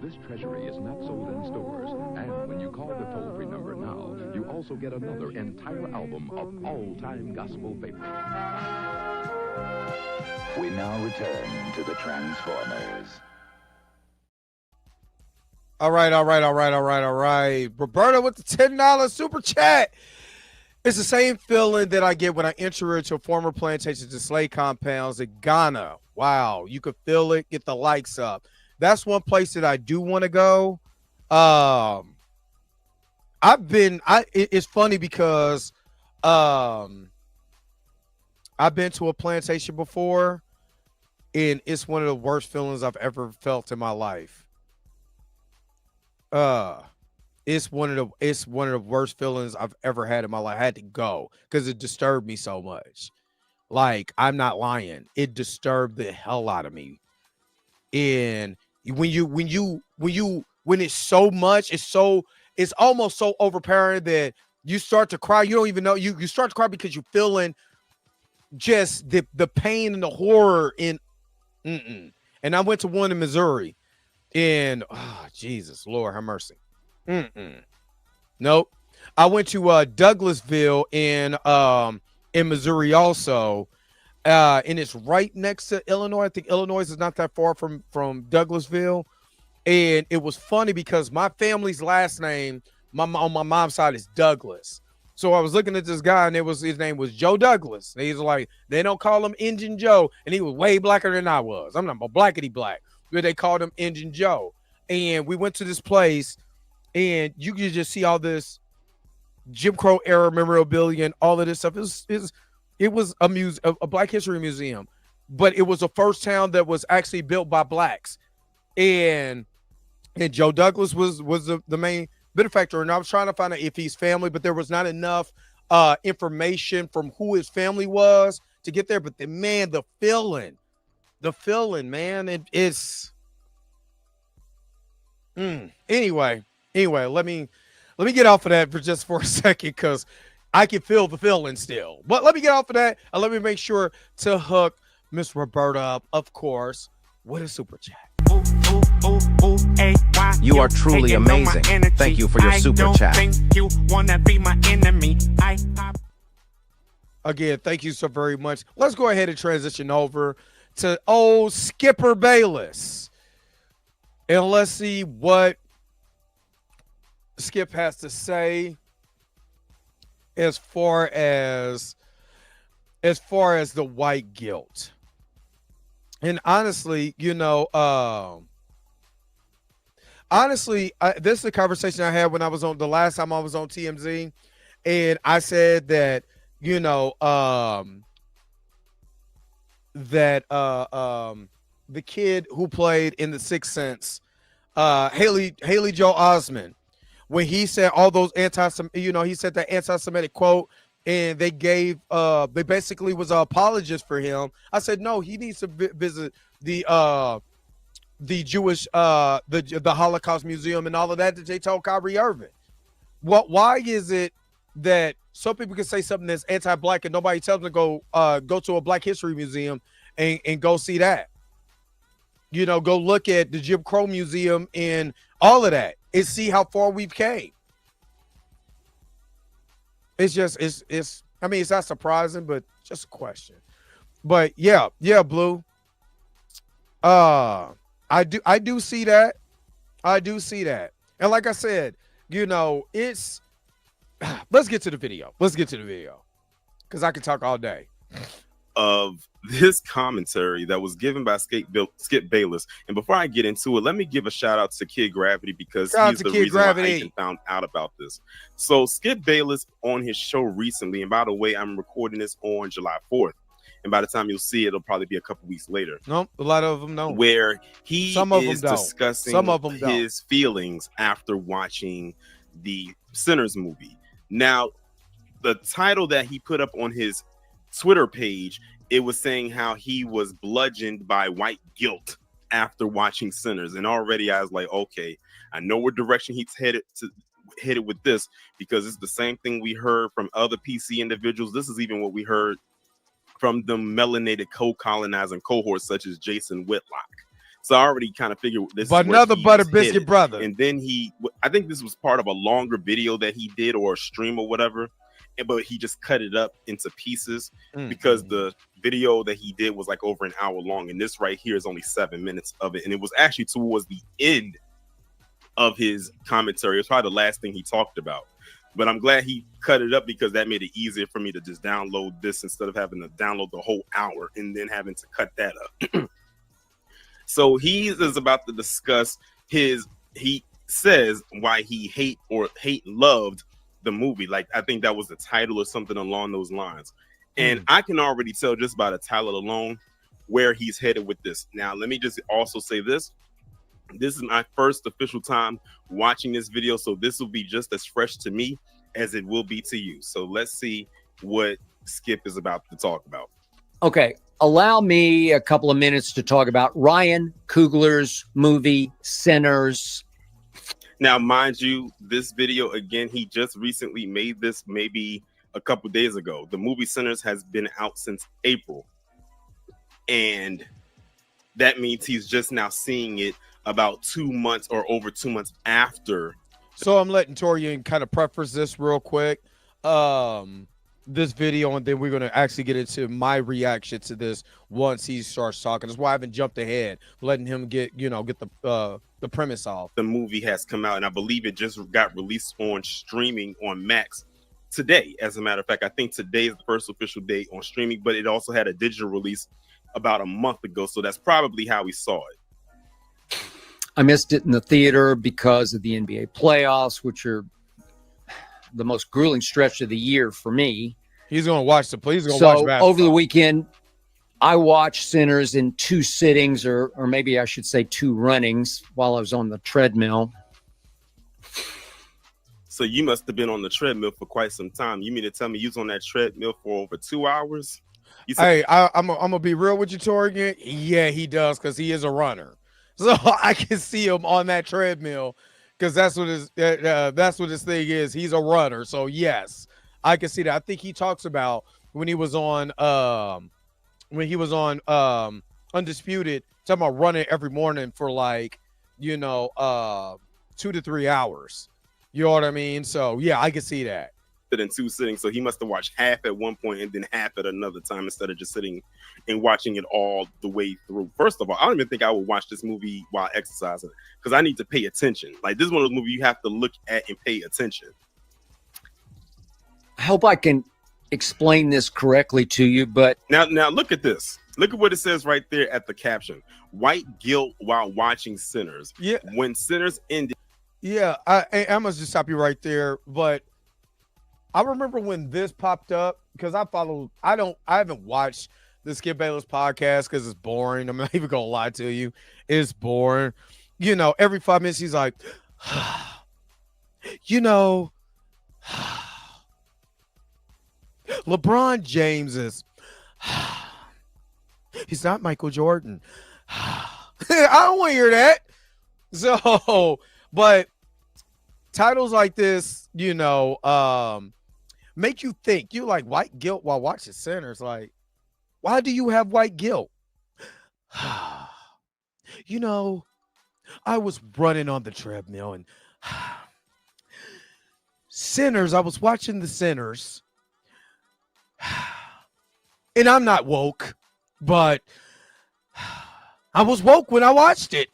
This treasury is not sold in stores, and when you call the toll-free number now, you also get another entire album of all-time gospel favorites.
We now return to the Transformers.
All right. Roberta with the $10 super chat. It's the same feeling that I get when I enter into former plantations and slave compounds in Ghana. Wow, you could feel it. Get the likes up. That's one place that I do want to go. It's funny because I've been to a plantation before, and it's one of the worst feelings I've ever felt in my life. It's one of the worst feelings I've ever had in my life. I had to go because it disturbed me so much. Like, I'm not lying. It disturbed the hell out of me. And when it's so much, it's almost so overpowering that you start to cry. You don't even know you start to cry because you're feeling just the pain and the horror in. And I went to one in Missouri, and Jesus, Lord have mercy. Nope. I went to Douglasville in Missouri also, and it's right next to Illinois. I think Illinois is not that far from Douglasville. And it was funny because my family's last name, on my mom's side, is Douglas. So I was looking at this guy, and his name was Joe Douglas. And he's like, they don't call him Injun Joe, and he was way blacker than I was. I'm not blackety black, but they called him Injun Joe. And we went to this place, and you could just see all this Jim Crow era memorabilia and all of this stuff. It was a Black History museum, but it was the first town that was actually built by blacks. And Joe Douglas was the main benefactor, and I was trying to find out if he's family, but there was not enough information from who his family was to get there. But the feeling, man, it's anyway. Let me let me get off of that for a second because I can feel the feeling still. But let me get off of that and let me make sure to hook Miss Roberta up, of course, with a super chat.
You are truly amazing. Thank you for your super chat.
You wanna be my enemy.
Again, thank you so very much. Let's go ahead and transition over to old Skipper Bayless. And let's see what Skip has to say as far as the white guilt. And honestly, this is a conversation I had when I was on the last time I was on TMZ, and I said that the kid who played in The Sixth Sense, Haley Joel Osment, when he said all those he said that anti-Semitic quote, and they basically was an apologist for him. I said, no, he needs to visit the Jewish, the Holocaust Museum and all of that they told Kyrie Irving. Why is it that some people can say something that's anti-black and nobody tells them to go to a Black History Museum and go see that? Go look at the Jim Crow Museum and all of that and see how far we've came. It's not surprising, but just a question. But yeah, Blue. I do see that. I do see that. And like I said, let's get to the video. Because I can talk all day.
Of this commentary that was given by Skip Bayless. And before I get into it, let me give a shout out to Kid Gravity because he's the reason why I found out about this. So Skip Bayless on his show recently, and by the way, I'm recording this on July 4th. And by the time you'll see it, it'll probably be a couple weeks later.
Nope, a lot of them don't.
Where he is discussing his feelings after watching the Sinners movie. Now, the title that he put up on his Twitter page, it was saying how he was bludgeoned by white guilt after watching Sinners. And already I was like, okay, I know what direction he's headed with this, because it's the same thing we heard from other PC individuals. This is even what we heard from the melanated co-colonizing cohorts such as Jason Whitlock. So I already kind of figured this
but
is
another butter biscuit brother.
And then I think this was part of a longer video that he did, or a stream or whatever. But he just cut it up into pieces because the video that he did was like over an hour long. And this right here is only 7 minutes of it. And it was actually towards the end of his commentary. It's probably the last thing he talked about. But I'm glad he cut it up because that made it easier for me to just download this instead of having to download the whole hour and then having to cut that up. So he is about to discuss he says why he loved the movie. Like, I think that was the title or something along those lines. And I can already tell just by the title alone where he's headed with this. Now, let me just also say this. This is my first official time watching this video, so this will be just as fresh to me as it will be to you. So let's see what Skip is about to talk about.
Okay, allow me a couple of minutes to talk about Ryan Coogler's movie Sinners.
Now, mind you, this video, again, he just recently made this maybe a couple days ago. The movie Sinners has been out since April. And that means he's just now seeing it about 2 months or over 2 months after.
So I'm letting Torian kind of preface this real quick. This video, and then we're going to actually get into my reaction to this once he starts talking. That's why I haven't jumped ahead, letting him get the premise off.
The movie has come out, and I believe it just got released on streaming on Max today. As a matter of fact, I think today is the first official day on streaming, but it also had a digital release about a month ago, so that's probably how we saw it.
I missed it in the theater because of the NBA playoffs, which are the most grueling stretch of the year for me.
He's going to watch watch basketball.
Over the weekend, I watched Sinners in 2 sittings, or maybe I should say 2 runnings while I was on the treadmill.
So you must have been on the treadmill for quite some time. You mean to tell me you was on that treadmill for over 2 hours?
Hey, I'm gonna be real with you, Torian. Yeah, he does, because he is a runner. So I can see him on that treadmill, because that's what his thing is. He's a runner. So yes, I can see that. I think he talks about when he was on Undisputed, talking about running every morning for like 2 to 3 hours. You know what I mean? So yeah, I can see that.
In 2 sittings, so he must have watched half at one point and then half at another time instead of just sitting and watching it all the way through. First of all, I don't even think I would watch this movie while exercising because I need to pay attention. Like, this is one of those movies you have to look at and pay attention.
I hope I can explain this correctly to you, but
now look at this. Look at what it says right there at the caption: white guilt while watching Sinners.
Yeah,
when Sinners ended.
Yeah, I must just stop you right there, but I remember when this popped up because I haven't watched the Skip Bayless podcast because it's boring. I'm not even gonna lie to you, it's boring. Every 5 minutes he's like, LeBron James is, he's not Michael Jordan. I don't want to hear that. So, but titles like this, make you think. You like white guilt while watching Sinners. Like, why do you have white guilt? I was running on the treadmill and Sinners, I was watching the Sinners. And I'm not woke, but I was woke when I watched it.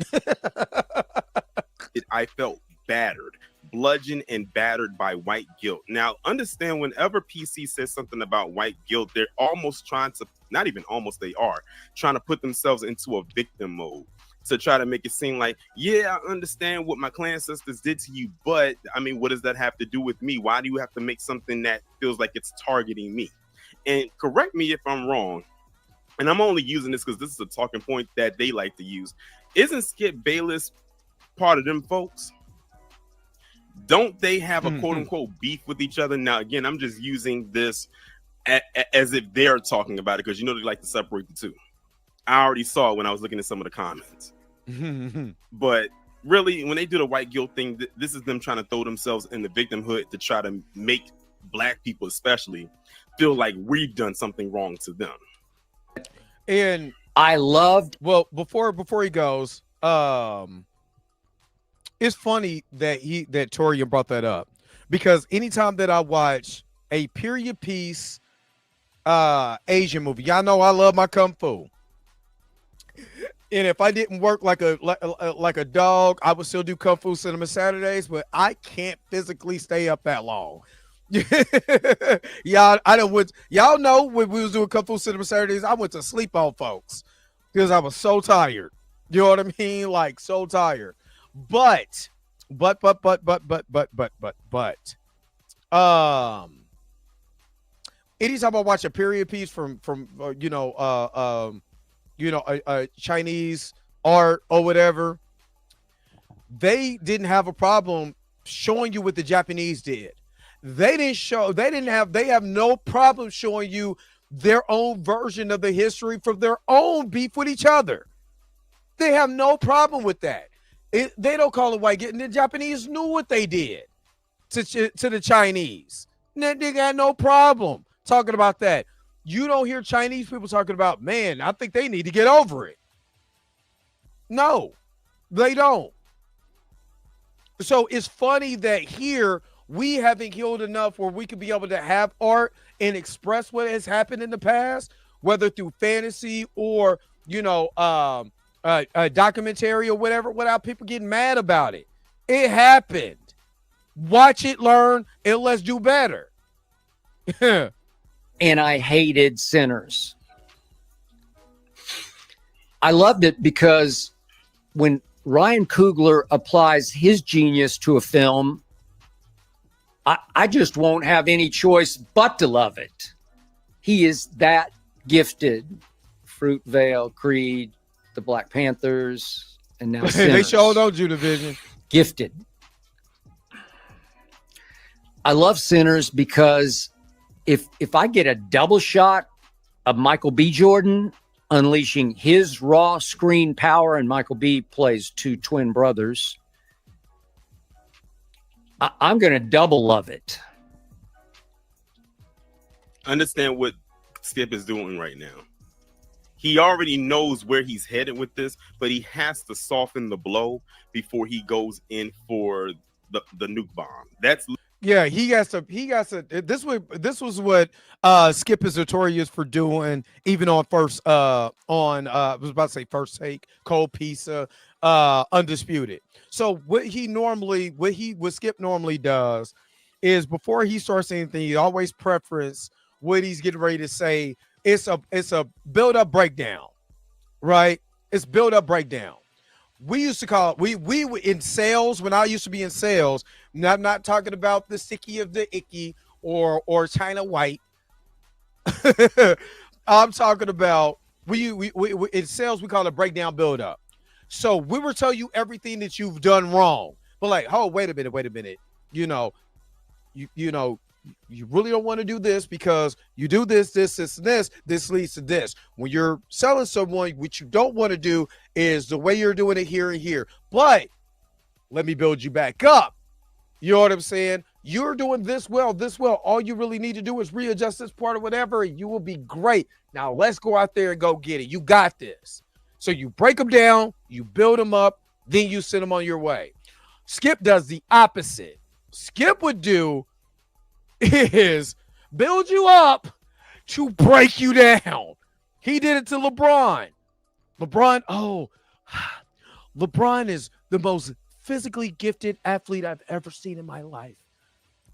I felt battered. Bludgeoned and battered by white guilt. Now, understand, whenever PC says something about white guilt, they're almost trying to, not even almost, they are trying to put themselves into a victim mode to try to make it seem like, yeah, I understand what my clan sisters did to you, but I mean, what does that have to do with me? Why do you have to make something that feels like it's targeting me? And correct me if I'm wrong, and I'm only using this because this is a talking point that they like to use. Isn't Skip Bayless part of them folks? Don't they have a quote unquote beef with each other? Now, again, I'm just using this as if they're talking about it because they like to separate the two. I already saw it when I was looking at some of the comments. But really, when they do the white guilt thing, this is them trying to throw themselves in the victimhood to try to make Black people especially feel like we've done something wrong to them.
And
I loved,
well, before he goes, it's funny that Torian brought that up because anytime that I watch a period piece Asian movie, y'all know I love my kung fu. And if I didn't work like a dog, I would still do Kung Fu Cinema Saturdays, but I can't physically stay up that long. Y'all know when we was doing Kung Fu Cinema Saturdays, I went to sleep on folks because I was so tired. You know what I mean? Like, so tired. But anytime I watch a period piece from Chinese art or whatever, they didn't have a problem showing you what the Japanese did. They have no problem showing you their own version of the history from their own beef with each other. They have no problem with that. They don't call it white guilt. And the Japanese knew what they did to the Chinese. They got no problem talking about that. You don't hear Chinese people talking about, man, I think they need to get over it. No, they don't. So it's funny that here we haven't healed enough where we could be able to have art and express what has happened in the past, whether through fantasy or, a documentary or whatever, without people getting mad about it. It happened. Watch it, learn, and let's do better.
And I hated Sinners. I loved it because when Ryan Coogler applies his genius to a film, I just won't have any choice but to love it. He is that gifted. Fruitvale, Creed, the Black Panthers, and now Sinners.
They showed on Judavision.
Gifted. I love Sinners because if I get a double shot of Michael B. Jordan unleashing his raw screen power, and Michael B. plays two twin brothers, I'm going to double love it.
Understand what Skip is doing right now. He already knows where he's headed with this, but he has to soften the blow before he goes in for the nuke bomb. That's
Yeah, he has to. This was what Skip is notorious for doing, even on first I was about to say First Take, Cold Pizza, Undisputed. So what Skip normally does is before he starts anything, he always preference what he's getting ready to say. It's a build up breakdown, right? It's build up breakdown. We used to call it, we in sales, when I used to be in sales, I'm not talking about the sicky of the icky or China White. I'm talking about we in sales, we call it breakdown build up. So we will tell you everything that you've done wrong. But like, oh, wait a minute. You know, you really don't want to do this because you do this, and this leads to this. When you're selling someone, what you don't want to do is the way you're doing it here and here. But let me build you back up. You know what I'm saying? You're doing this well. All you really need to do is readjust this part or whatever, and you will be great. Now let's go out there and go get it. You got this. So you break them down, you build them up, then you send them on your way. Skip does the opposite. Skip would do is build you up to break you down. He did it to LeBron. LeBron is the most physically gifted athlete I've ever seen in my life.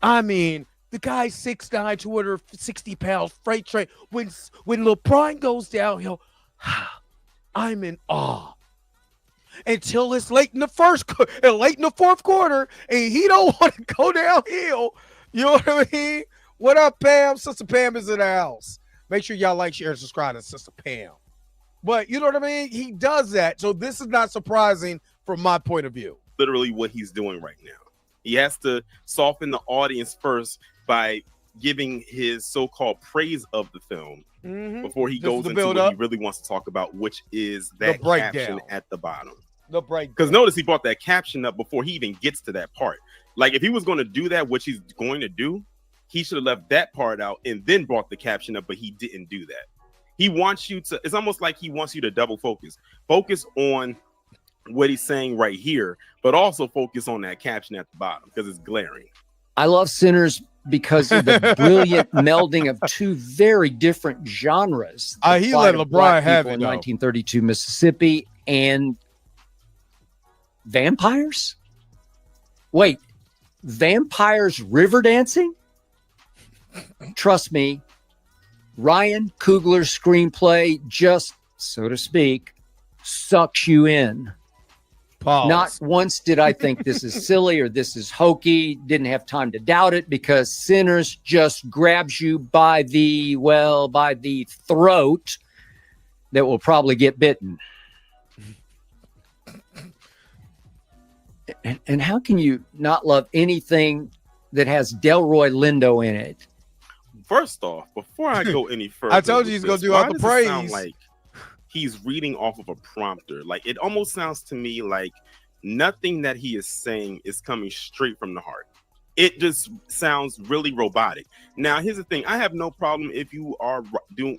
I mean, the guy's 6'9", 260 pounds, freight train. When LeBron goes downhill, I'm in awe. Until it's late in the fourth quarter, and he don't want to go downhill. You know what I mean? What up, Pam? Sister Pam is in the house. Make sure y'all like, share, and subscribe to Sister Pam. But you know what I mean? He does that. So this is not surprising from my point of view.
Literally what he's doing right now. He has to soften the audience first by giving his so-called praise of the film before he goes into what he really wants to talk about, which is that caption at the bottom.
The break.
Because notice he brought that caption up before he even gets to that part. Like if he was going to do that, which he's going to do, he should have left that part out and then brought the caption up, but he didn't do that. He wants you to, it's almost like he wants you to double focus. Focus on what he's saying right here, but also focus on that caption at the bottom because it's glaring.
I love Sinners because of the brilliant melding of two very different genres.
He let LeBron have it
in 1932 Mississippi and vampires. Wait, vampires river dancing? Trust me, Ryan Coogler's screenplay just, so to speak, sucks you in.
Pause.
Not once did I think this is silly or this is hokey. Didn't have time to doubt it because Sinners just grabs you by the throat that will probably get bitten. And how can you not love anything that has Delroy Lindo in it?
First off, before I go any further,
I told you he's going to do all the praise.
Sound like he's reading off of a prompter. Like it almost sounds to me like nothing that he is saying is coming straight from the heart. It just sounds really robotic. Now, here's the thing. I have no problem if you are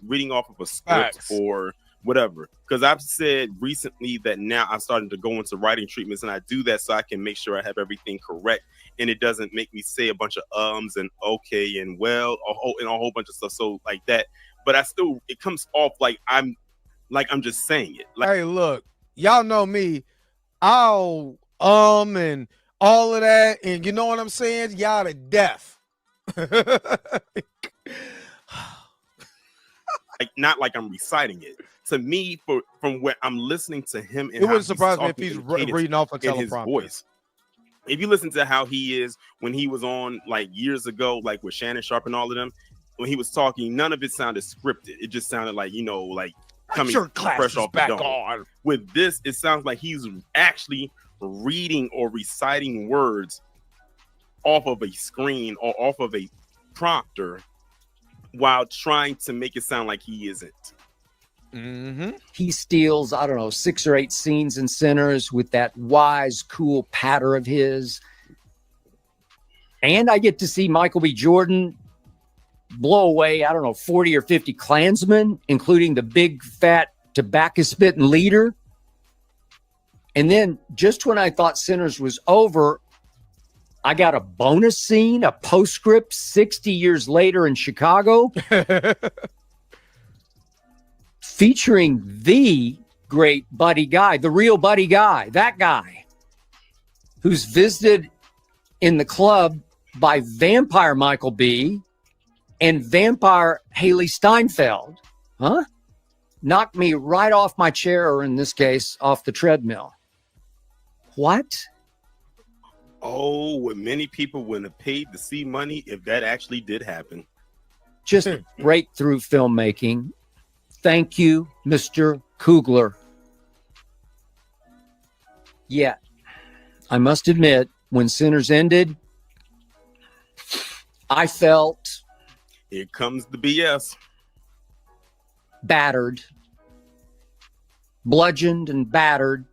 reading off of a script or whatever, because I've said recently that now I'm starting to go into writing treatments, and I do that so I can make sure I have everything correct, and it doesn't make me say a bunch of ums and okay and well and a whole bunch of stuff so like that. But it comes off like I'm just saying it. Like,
hey, look, y'all know me. I'll and all of that, and you know what I'm saying? Y'all to death.
Like not like I'm reciting it. To me, from where I'm listening to him, and
it wouldn't surprise me if he's reading off a teleprompter. His voice.
If you listen to how he is when he was on like years ago, like with Shannon Sharp and all of them, when he was talking, none of it sounded scripted. It just sounded like, like coming fresh off the dome. With this, it sounds like he's actually reading or reciting words off of a screen or off of a prompter while trying to make it sound like he isn't.
He steals, 6 or 8 scenes in Sinners with that wise, cool patter of his. And I get to see Michael B. Jordan blow away, I don't know, 40 or 50 Klansmen, including the big, fat, tobacco-spitting leader. And then just when I thought Sinners was over, I got a bonus scene, a postscript 60 years later in Chicago featuring the great Buddy Guy, the real Buddy Guy, that guy who's visited in the club by vampire Michael B. and vampire Haley Steinfeld. Huh? Knocked me right off my chair, or in this case, off the treadmill. What?
Oh, what many people wouldn't have paid to see money if that actually did happen.
Just breakthrough filmmaking. Thank you, Mr. Coogler. Yeah, I must admit, when Sinners ended, I felt...
Here comes the BS.
Battered. Bludgeoned and battered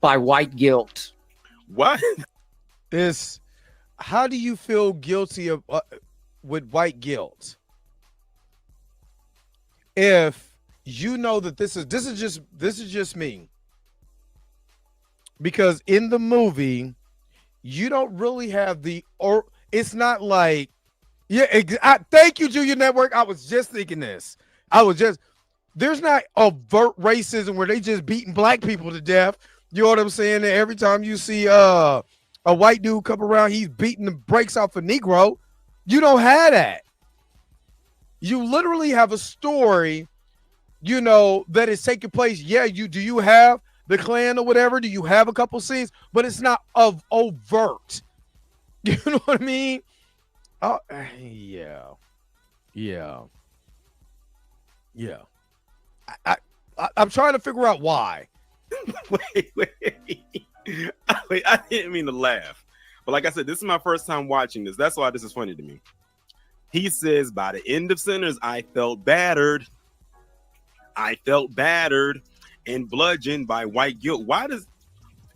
by white guilt.
What?
How do you feel guilty of with white guilt? If you know that this is just me. Because in the movie, you don't really have it's not like, thank you, Junior Network. I was just thinking this. There's not overt racism where they just beating black people to death. You know what I'm saying? And every time you see a white dude come around, he's beating the brakes off a Negro. You don't have that. You literally have a story, that is taking place. Yeah, do you have the Klan or whatever? Do you have a couple scenes? But it's not overt. You know what I mean? Oh, yeah. I'm trying to figure out why.
Wait. I didn't mean to laugh. But like I said, this is my first time watching this. That's why this is funny to me. He says, by the end of Sinners, I felt battered and bludgeoned by white guilt. Why does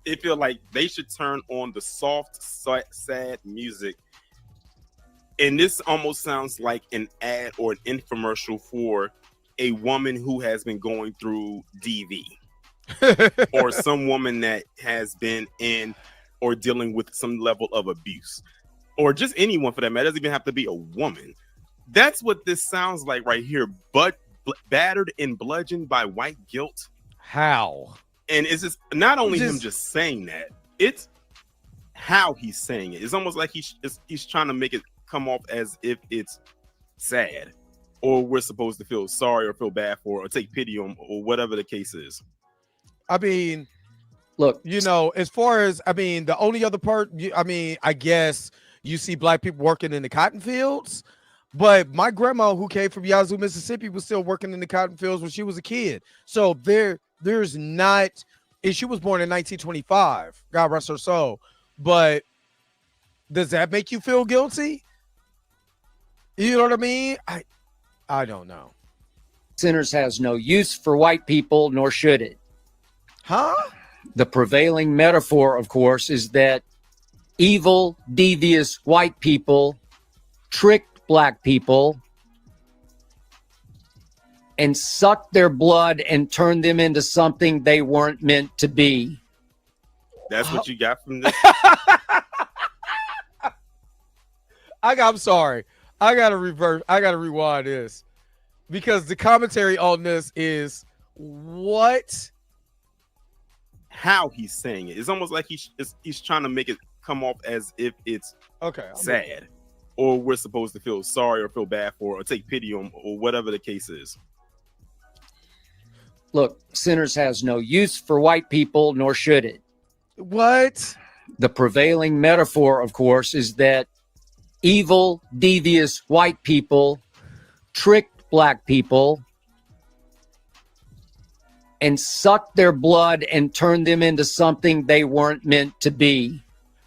it feel like they should turn on the soft, sad music? And this almost sounds like an ad or an infomercial for a woman who has been going through DV. Or some woman that has been in or dealing with some level of abuse, or just anyone for that matter. It doesn't even have to be a woman. That's what this sounds like right here. But battered and bludgeoned by white guilt.
How?
And it's just not only him just saying that, it's how he's saying it. It's almost like he's trying to make it come off as if it's sad, or we're supposed to feel sorry or feel bad for, or take pity on, or whatever the case is.
I mean,
look,
as far as, the only other part, I guess you see black people working in the cotton fields, but my grandma, who came from Yazoo, Mississippi, was still working in the cotton fields when she was a kid. So there's not, and she was born in 1925, God rest her soul. But does that make you feel guilty? You know what I mean? I don't know.
Sinners has no use for white people, nor should it.
Huh?
The prevailing metaphor, of course, is that evil, devious white people tricked black people and sucked their blood and turned them into something they weren't meant to be.
That's what you got from this?
I'm sorry. I gotta rewind this, because the commentary on this is what?
How he's saying it. It's almost like he's trying to make it come off as if it's sad, or we're supposed to feel sorry or feel bad for, or take pity on, or whatever the case is.
Look, Sinners has no use for white people, nor should it.
What?
The prevailing metaphor, of course, is that evil, devious white people tricked black people and sucked their blood and turned them into something they weren't meant to be.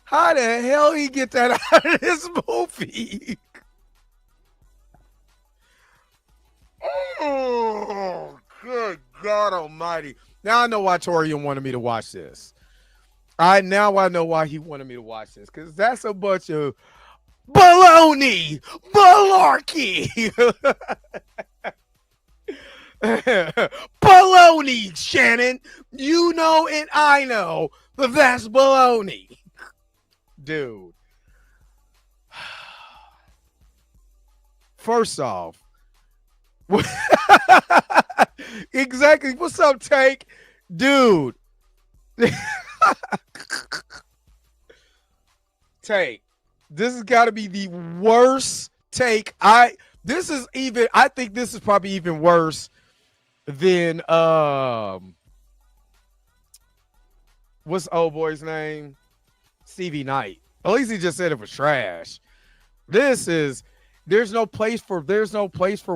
How the hell he get that out of this movie? Oh, good God almighty. Now I know why Torian wanted me to watch this. I know why he wanted me to watch this, because that's a bunch of baloney, malarkey, baloney. Shannon, you know, and I know that that's baloney, dude. First off, exactly. What's up, Tank, dude? Take, this has got to be the worst take. I think this is probably even worse than what's old boy's name? Stevie Knight. At least he just said it was trash. There's no place for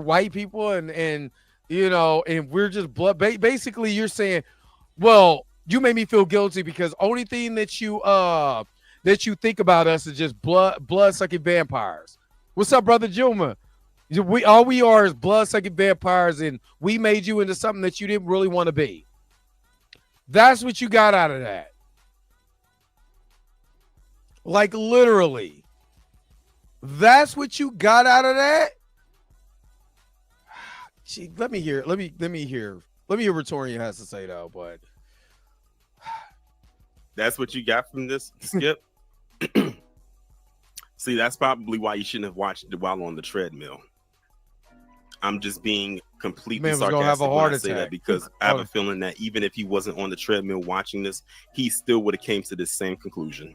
white people, and you know, and we're just blood. Basically, you're saying, well, you made me feel guilty because only thing that you think about us is just blood sucking vampires. What's up, brother Juma? All we are is blood sucking vampires, and we made you into something that you didn't really want to be. That's what you got out of that. Like, literally. That's what you got out of that? Gee, let me hear what Retorian has to say, though, but
that's what you got from this, Skip? See, that's probably why you shouldn't have watched it while on the treadmill. I'm just being completely sarcastic when I say that, because I have a feeling that even if he wasn't on the treadmill watching this, he still would have came to the same conclusion.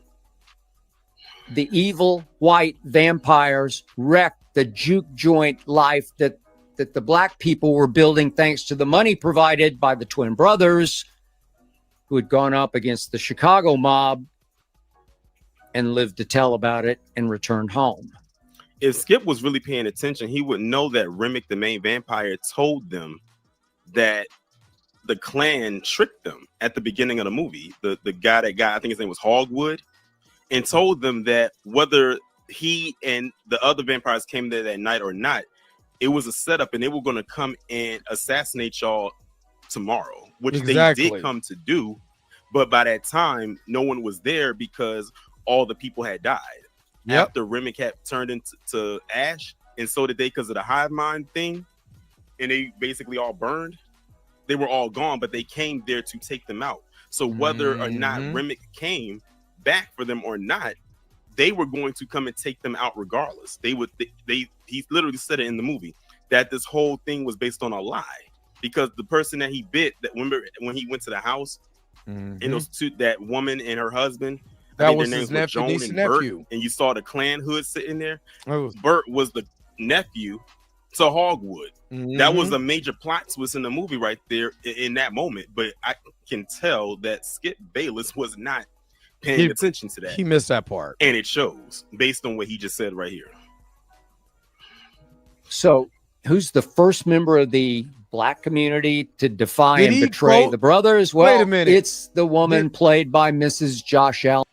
The evil white vampires wrecked the juke joint life that the black people were building thanks to the money provided by the twin brothers who had gone up against the Chicago mob and lived to tell about it and returned home.
If Skip was really paying attention, he would know that Remick, the main vampire, told them that the Klan tricked them at the beginning of the movie. The guy I think his name was Hogwood, and told them that whether he and the other vampires came there that night or not, it was a setup, and they were going to come and assassinate y'all tomorrow, which they did come to do. But by that time, no one was there because all the people had died. Yep. After Remick had turned into ash, and so did they, because of the hive mind thing, and they basically all burned. They were all gone, but they came there to take them out. So whether or not Remick came back for them or not, they were going to come and take them out regardless. He literally said it in the movie that this whole thing was based on a lie, because the person that he bit, that when he went to the house, and those two, that woman and her husband,
that was his nephew,
and you saw the Klan hood sitting there. Bert was the nephew to Hogwood. That was a major plot twist in the movie right there in that moment. But I can tell that Skip Bayless was not paying attention to that.
He missed that part,
and it shows based on what he just said right here.
So, who's the first member of the black community to defy and betray the brothers? Well,
wait a minute.
It's the woman played by Mrs. Josh Allen.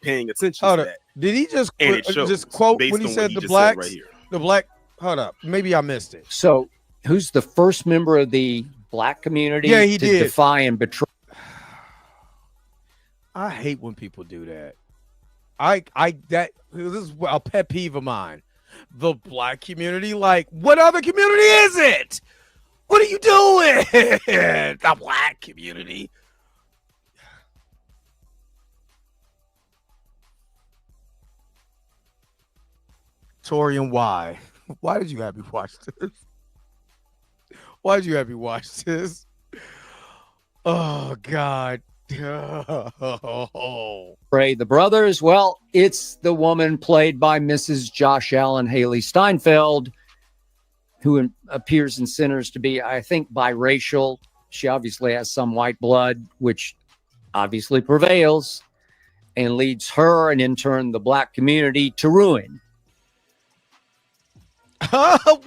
Paying attention to that.
Did he just quote when he said the blacks? Right, the black. Hold up, maybe I missed it.
So, who's the first member of the black community to defy and betray?
I hate when people do that. This is a pet peeve of mine. The black community, like, what other community is it? What are you doing? The black community. Torian, why? Why did you have me watch this? Why did you have me watch this? Oh, God.
Pray the brothers. Well, it's the woman played by Mrs. Josh Allen, Haley Steinfeld, who appears in Sinners to be, I think, biracial. She obviously has some white blood, which obviously prevails and leads her and in turn the black community to ruin.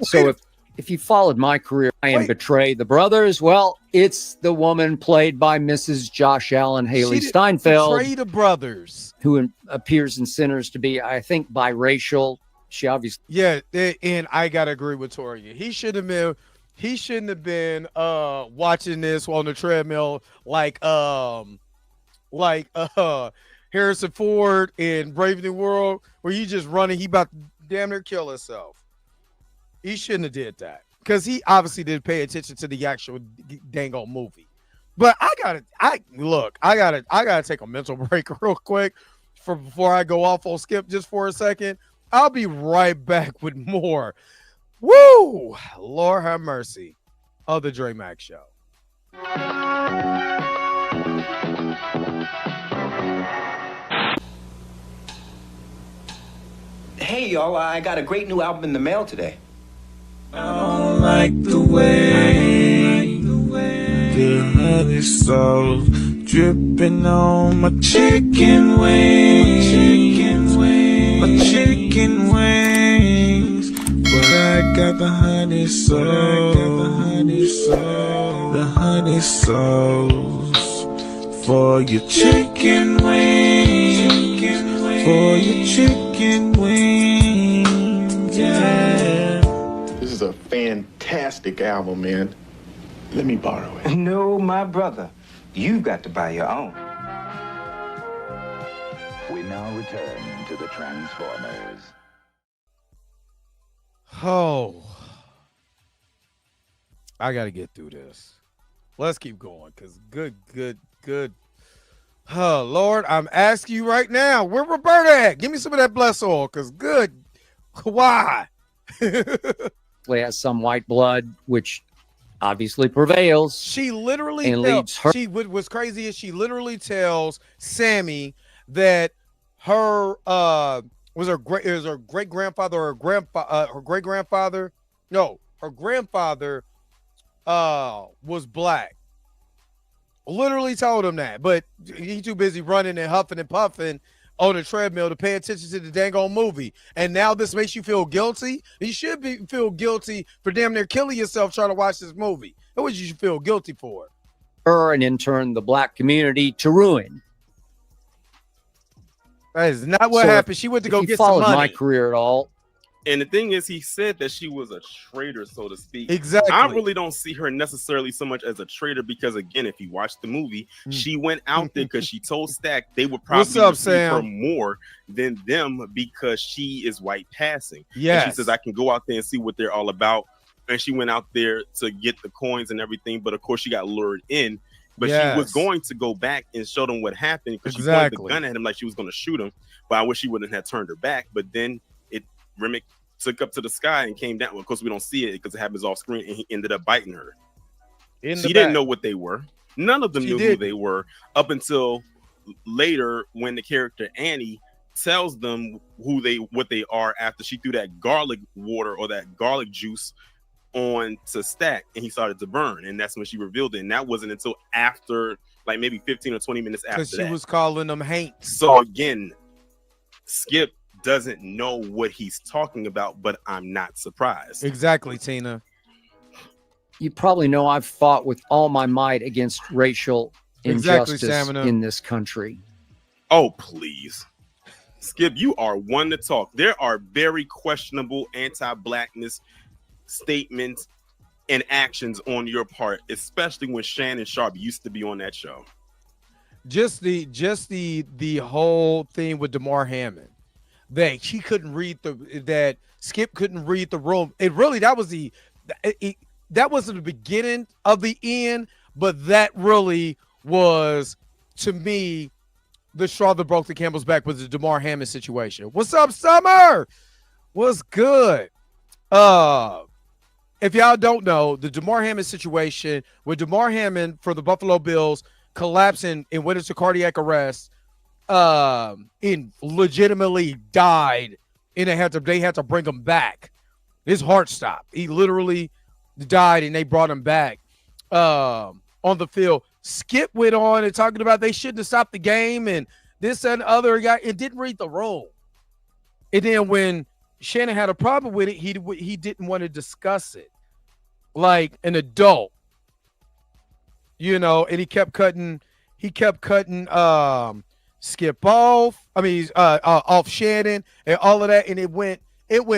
So if you followed my career and betray the brothers, well, it's the woman played by Mrs. Josh Allen, Haley Steinfeld.
Betray the brothers.
Who appears in Sinners to be, I think, biracial. She obviously.
Yeah, and I gotta agree with Tori. He shouldn't have been watching this on the treadmill like like Harrison Ford in Brave New World, where you just running, he about to damn near kill himself. He shouldn't have did that because he obviously didn't pay attention to the actual dang old movie. But I gotta take a mental break real quick before I go off on Skip just for a second. I'll be right back with more. Woo! Lord have mercy of the Dre Mack Show.
Hey, y'all, I got a great new album in the mail today.
I don't like the way the honey sauce dripping on my chicken wings, my chicken wings. But I got the honey sauce, the honey sauce for your chicken wings, for your chicken wings, yeah.
This is a fantastic album, man. Let me borrow it.
No, my brother. You've got to buy your own.
We now return to the Transformers.
Oh, I got to get through this. Let's keep going because good. Oh, Lord, I'm asking you right now, where Roberta at? Give me some of that bless oil because good. Why?
Has some white blood, which obviously prevails.
She literally
leads her.
What's crazy is she literally tells Sammy that her great grandfather or her great grandfather. No, her grandfather was black. Literally told him that, but he too busy running and huffing and puffing on a treadmill to pay attention to the dang old movie. And now this makes you feel guilty? You should feel guilty for damn near killing yourself trying to watch this movie. That's what you should feel guilty for.
Her and in turn the black community to ruin.
That is not what happened. She went to go get some money.
My career at all.
And the thing is, he said that she was a traitor, so to speak.
Exactly.
I really don't see her necessarily so much as a traitor because, again, if you watch the movie, she went out there because she told Stack they would probably receive her more than them because she is white passing.
Yeah.
She says, I can go out there and see what they're all about. And she went out there to get the coins and everything. But, of course, she got lured in. But she was going to go back and show them what happened because she pointed the gun at him like she was going to shoot him. But I wish she wouldn't have turned her back. But then Remick took up to the sky and came down. Well, of course, we don't see it because it happens off screen, and he ended up biting her. She didn't know what they were. None of them knew who they were up until later when the character Annie tells them what they are after she threw that garlic water or that garlic juice on to Stack, and he started to burn, and that's when she revealed it. And that wasn't until after, like maybe 15 or 20 minutes after that.
Because she was calling them Hank.
So again, Skip doesn't know what he's talking about, but I'm not surprised.
Exactly, Tina.
You probably know I've fought with all my might against racial injustice in this country.
Oh, please. Skip, you are one to talk. There are very questionable anti-blackness statements and actions on your part, especially when Shannon Sharp used to be on that show.
Just the whole thing with DeMar Hammond. That he couldn't read that Skip couldn't read the room. That wasn't the beginning of the end, but that really was, to me, the straw that broke the camel's back was the DeMar Hammond situation. What's up, Summer? What's good? If y'all don't know, the DeMar Hammond situation with DeMar Hammond for the Buffalo Bills collapsing and went into cardiac arrest. And legitimately died, and they had to bring him back. His heart stopped. He literally died, and they brought him back on the field. Skip went on and talking about they shouldn't have stopped the game and this and other guy. It didn't read the room. And then when Shannon had a problem with it, he didn't want to discuss it like an adult, and he kept cutting Skip off. Off Shannon and all of that, and it went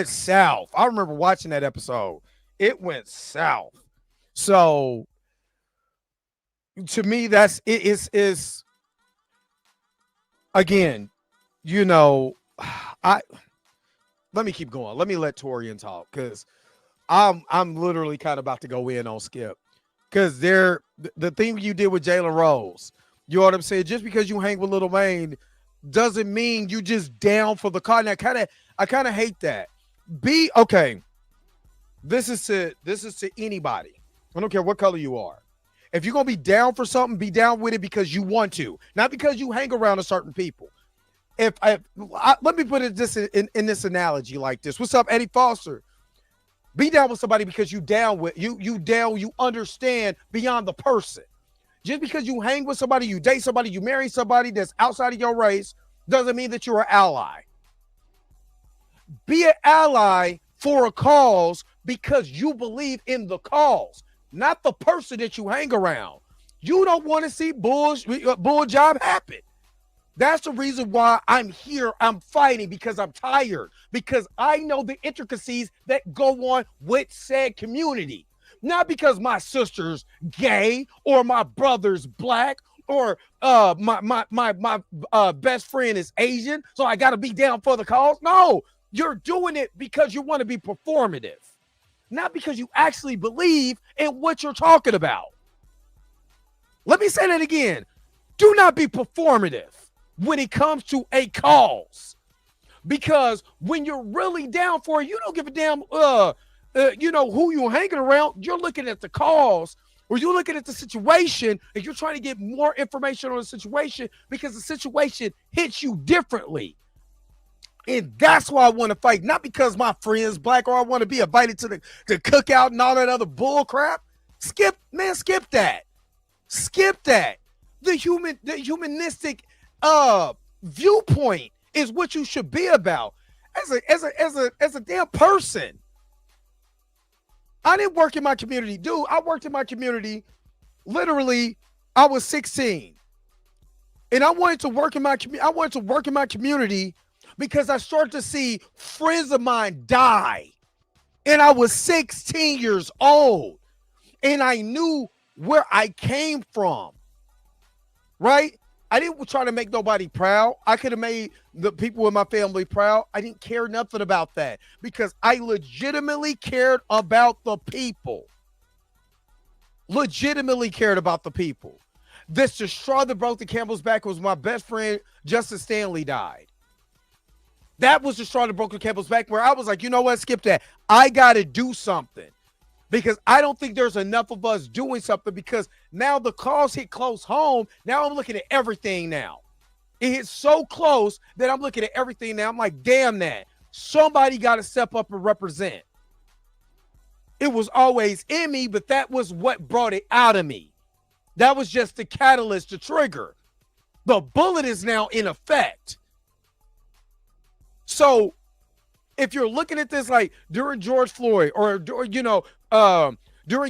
south. I remember watching that episode. It went south. So to me, that's it is again, you know, let me keep going. Let me let Torian talk because I'm literally kind of about to go in on Skip because the thing you did with Jalen Rose, you know what I'm saying? Just because you hang with Lil Wayne doesn't mean you just down for the cause. And I kind of hate that. Okay. This is to anybody. I don't care what color you are. If you're gonna be down for something, be down with it because you want to, not because you hang around a certain people. Let me put it in this analogy like this. What's up, Eddie Foster? Be down with somebody because you understand beyond the person. Just because you hang with somebody, you date somebody, you marry somebody that's outside of your race, doesn't mean that you're an ally. Be an ally for a cause because you believe in the cause, not the person that you hang around. You don't want to see bull job happen. That's the reason why I'm here. I'm fighting because I'm tired, because I know the intricacies that go on with said community. Not because my sister's gay or my brother's black or my best friend is Asian, so I got to be down for the cause. No, you're doing it because you want to be performative, not because you actually believe in what you're talking about. Let me say that again. Do not be performative when it comes to a cause, because when you're really down for it, you don't give a damn who you're hanging around. You're looking at the cause, or you're looking at the situation, and you're trying to get more information on the situation because the situation hits you differently. And that's why I want to fight, not because my friend's black or I want to be invited to the cookout and all that other bull crap. Skip that. Skip that. The humanistic viewpoint is what you should be about as a damn person. I didn't work in my community, dude. I worked in my community. Literally, I was 16, and I wanted to work in my community. I wanted to work in my community because I started to see friends of mine die, and I was 16 years old, and I knew where I came from. Right? I didn't try to make nobody proud. I could have made the people in my family proud. I didn't care nothing about that because I legitimately cared about the people. Legitimately cared about the people. The straw that broke the camel's back was my best friend, Justice Stanley, died. That was the straw that broke the camel's back, where I was like, you know what, skip that. I got to do something. Because I don't think there's enough of us doing something, because now the cause hit close home. Now I'm looking at everything now. It hit so close that I'm looking at everything now. I'm like, damn that. Somebody got to step up and represent. It was always in me, but that was what brought it out of me. That was just the catalyst, the trigger. The bullet is now in effect. So if you're looking at this like during George Floyd or during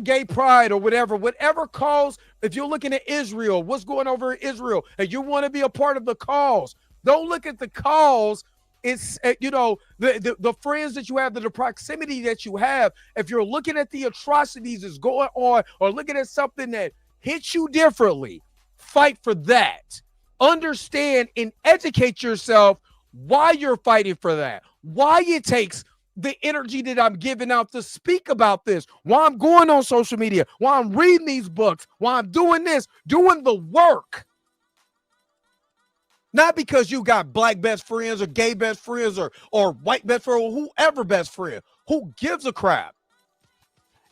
gay pride or whatever cause, if you're looking at Israel, what's going over in Israel, and you want to be a part of the cause, don't look at the cause. It's, the friends that you have, the proximity that you have. If you're looking at the atrocities that's going on or looking at something that hits you differently, fight for that. Understand and educate yourself why you're fighting for that, why it takes the energy that I'm giving out to speak about this, why I'm going on social media, why I'm reading these books, why I'm doing this, doing the work. Not because you got black best friends or gay best friends or white best friend or whoever best friend. Who gives a crap?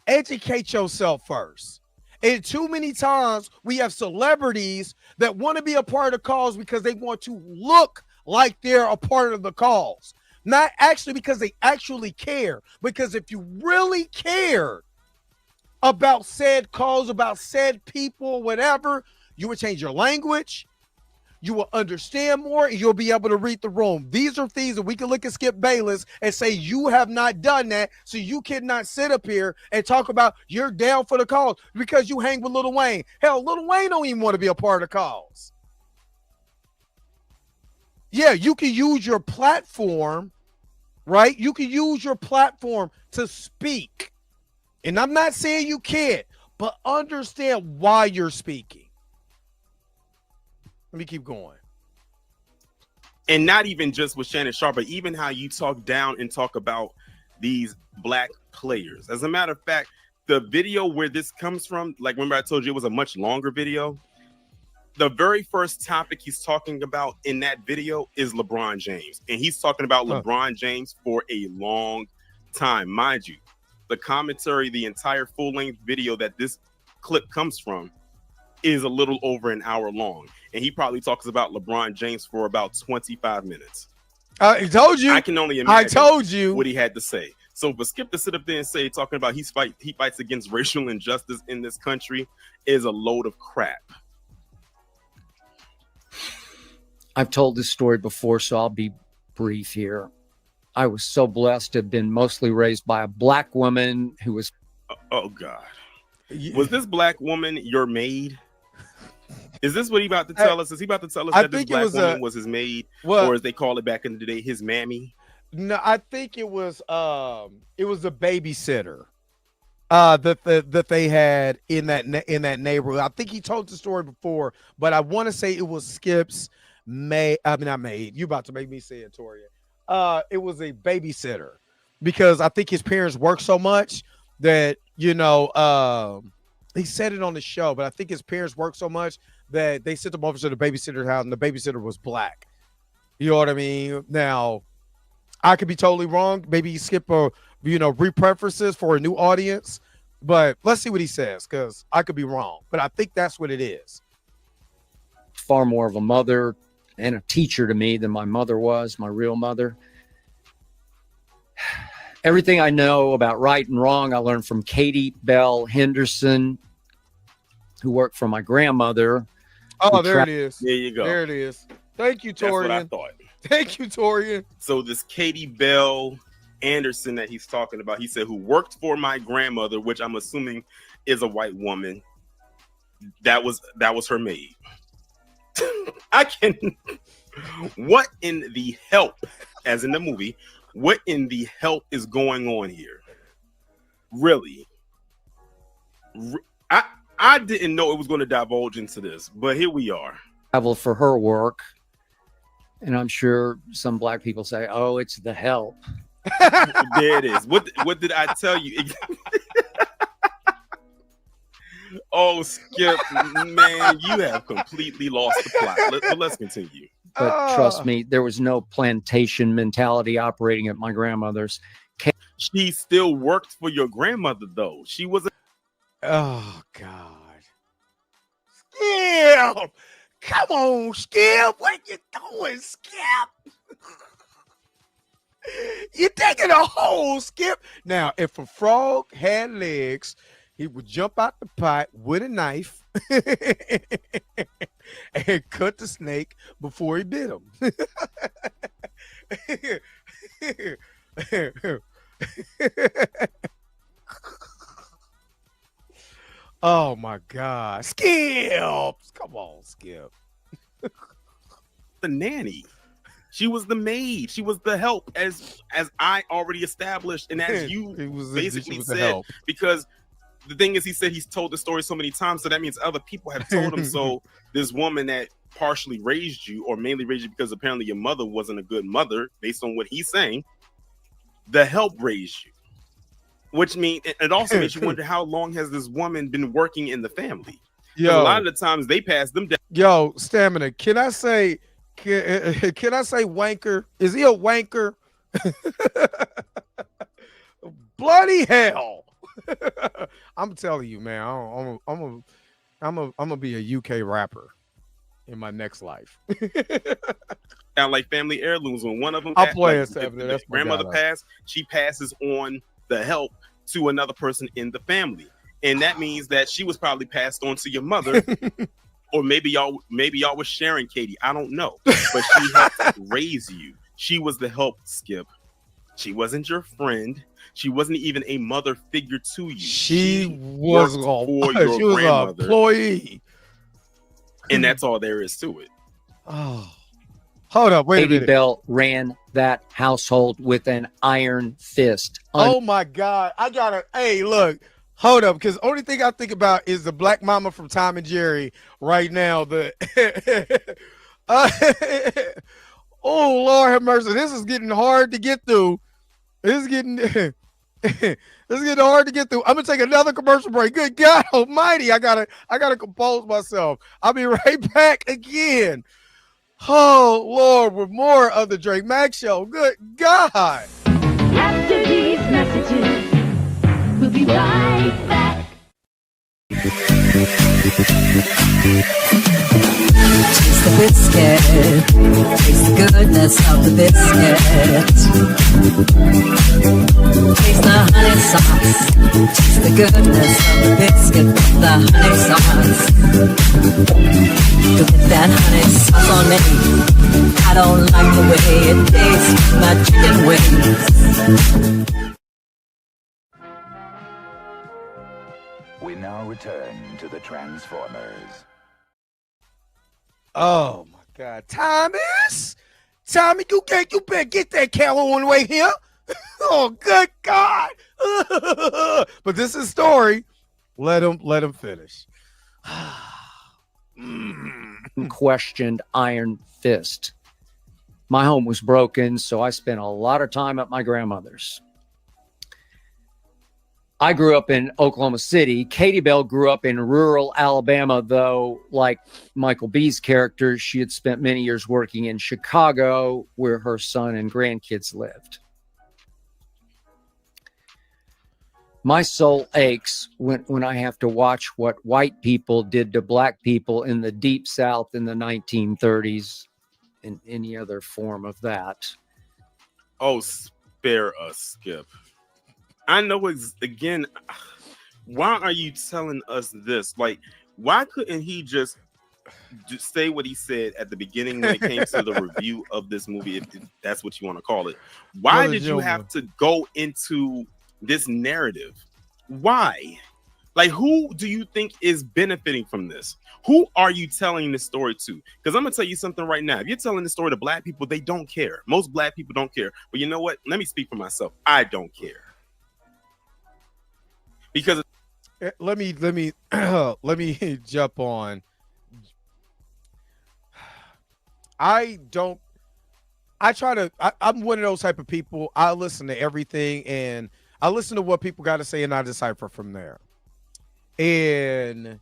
Educate yourself first. And too many times we have celebrities that want to be a part of the cause because they want to look like they're a part of the cause. Not actually because they actually care. Because if you really cared about said cause, about said people, whatever, you would change your language. You will understand more, and you'll be able to read the room. These are things that we can look at Skip Bayless and say, you have not done that, so you cannot sit up here and talk about you're down for the cause because you hang with Lil Wayne. Hell, Lil Wayne don't even want to be a part of the cause. Yeah, you can use your platform, right? You can use your platform to speak. And I'm not saying you can't, but understand why you're speaking. Let me keep going.
And not even just with Shannon Sharp, but even how you talk down and talk about these black players. As a matter of fact, the video where this comes from, like remember I told you it was a much longer video. The very first topic he's talking about in that video is LeBron James. And he's talking about LeBron James for a long time. Mind you, the commentary, the entire full-length video that this clip comes from is a little over an hour long. And he probably talks about LeBron James for about 25 minutes.
I told you.
I can only imagine
I told you
what he had to say. So for Skip to sit up there and say, talking about he fights against racial injustice in this country is a load of crap.
I've told this story before, so I'll be brief here. I was so blessed to have been mostly raised by a black woman who was...
Oh, God. Was this black woman your maid? Is this what he about to tell us? Is he about to tell us that this black woman was his maid? Or as they call it back in the day, his mammy?
No, I think it was a babysitter that they had in that neighborhood. I think he told the story before, but I want to say it was Skip's not maid. You about to make me say it, Torian. It was a babysitter because I think his parents worked so much that, you know, he said it on the show, but I think his parents worked so much that they sent him over to the babysitter's house and the babysitter was black. You know what I mean? Now, I could be totally wrong. Maybe Skip repreferences for a new audience, but let's see what he says because I could be wrong, but I think that's what it is.
Far more of a mother and a teacher to me than my mother was, my real mother. Everything I know about right and wrong, I learned from Katie Bell Henderson, who worked for my grandmother.
Oh, there it is.
There you go.
There it is. Thank you, Torian.
That's what I thought.
Thank you, Torian.
So this Katie Bell Anderson that he's talking about, he said, who worked for my grandmother, which I'm assuming is a white woman. That was her maid. What in the help, as in the movie, what in the help is going on here? Really? I didn't know it was going to divulge into this, but here we are.
Travel for her work. And I'm sure some black people say, oh, it's the help.
There it is. What did I tell you? Oh, Skip, man, you have completely lost the plot. Let's continue.
But trust me, there was no plantation mentality operating at my grandmother's.
She still worked for your grandmother, though. She was
Oh, God. Skip! Come on, Skip. What you doing, Skip? You're taking a hole, Skip. Now, if a frog had legs, he would jump out the pot with a knife and cut the snake before he bit him. Oh my God, Skip! Come on, Skip.
The nanny. She was the maid. She was the help, as I already established, and as you basically said. Because the thing is, he said he's told the story so many times, so that means other people have told him. So this woman that partially raised you, or mainly raised you because apparently your mother wasn't a good mother, based on what he's saying, the help raised you. Which means it also makes you wonder how long has this woman been working in the family?
Yo,
a lot of the times they pass them down.
Yo, Stamina, can I say wanker? Is he a wanker? Bloody hell. I'm telling you, man, I'm gonna be a UK rapper in my next life.
Sound like family heirlooms. When one of them
I'll play
like, the grandmother passed, she passes on the help to another person in the family, and that means that she was probably passed on to your mother. Or maybe y'all was sharing, Katie. I don't know, but she helped raise you. She was the help, Skip. She wasn't your friend. She wasn't even a mother figure to you.
She was
for your grandmother,
an employee,
and that's all there is to it.
Oh, hold up, wait a minute.
Bell ran that household with an iron fist.
Oh my God, I gotta. Hey, look. Hold up, because only thing I think about is the black mama from Tom and Jerry right now. Oh, Lord have mercy. This is getting hard to get through. This is getting this is getting hard to get through. I'm gonna take another commercial break. Good God Almighty, I gotta compose myself. I'll be right back again. Oh Lord, with more of the Drake Mack Show. Good God.
After these messages, we'll be right back.
Taste the biscuit. Taste the goodness of the biscuit. Taste the honey sauce. Taste the goodness of the biscuit with the honey sauce. Look at that honey sauce on me. I don't like the way it tastes with my chicken wings.
We now return to the Transformers.
Oh my God, Tommy, you better get that camera on the way here. Oh, good God! But this is story. Let him finish.
Questioned Iron Fist. My home was broken, so I spent a lot of time at my grandmother's. I grew up in Oklahoma City. Katie Bell grew up in rural Alabama, though, like Michael B's character, she had spent many years working in Chicago, where her son and grandkids lived. My soul aches when I have to watch what white people did to black people in the Deep South in the 1930s and any other form of that.
Oh, spare us, Skip. I know again. Why are you telling us this? Like, why couldn't he just say what he said at the beginning when it came to the review of this movie, if that's what you want to call it? Why did you have to go into this narrative? Why? Like, who do you think is benefiting from this? Who are you telling this story to? Because I'm gonna tell you something right now. If you're telling the story to black people, they don't care. Most black people don't care. But you know what? Let me speak for myself. I don't care. Because
let me jump on. I'm one of those type of people. I listen to everything and I listen to what people got to say and I decipher from there. And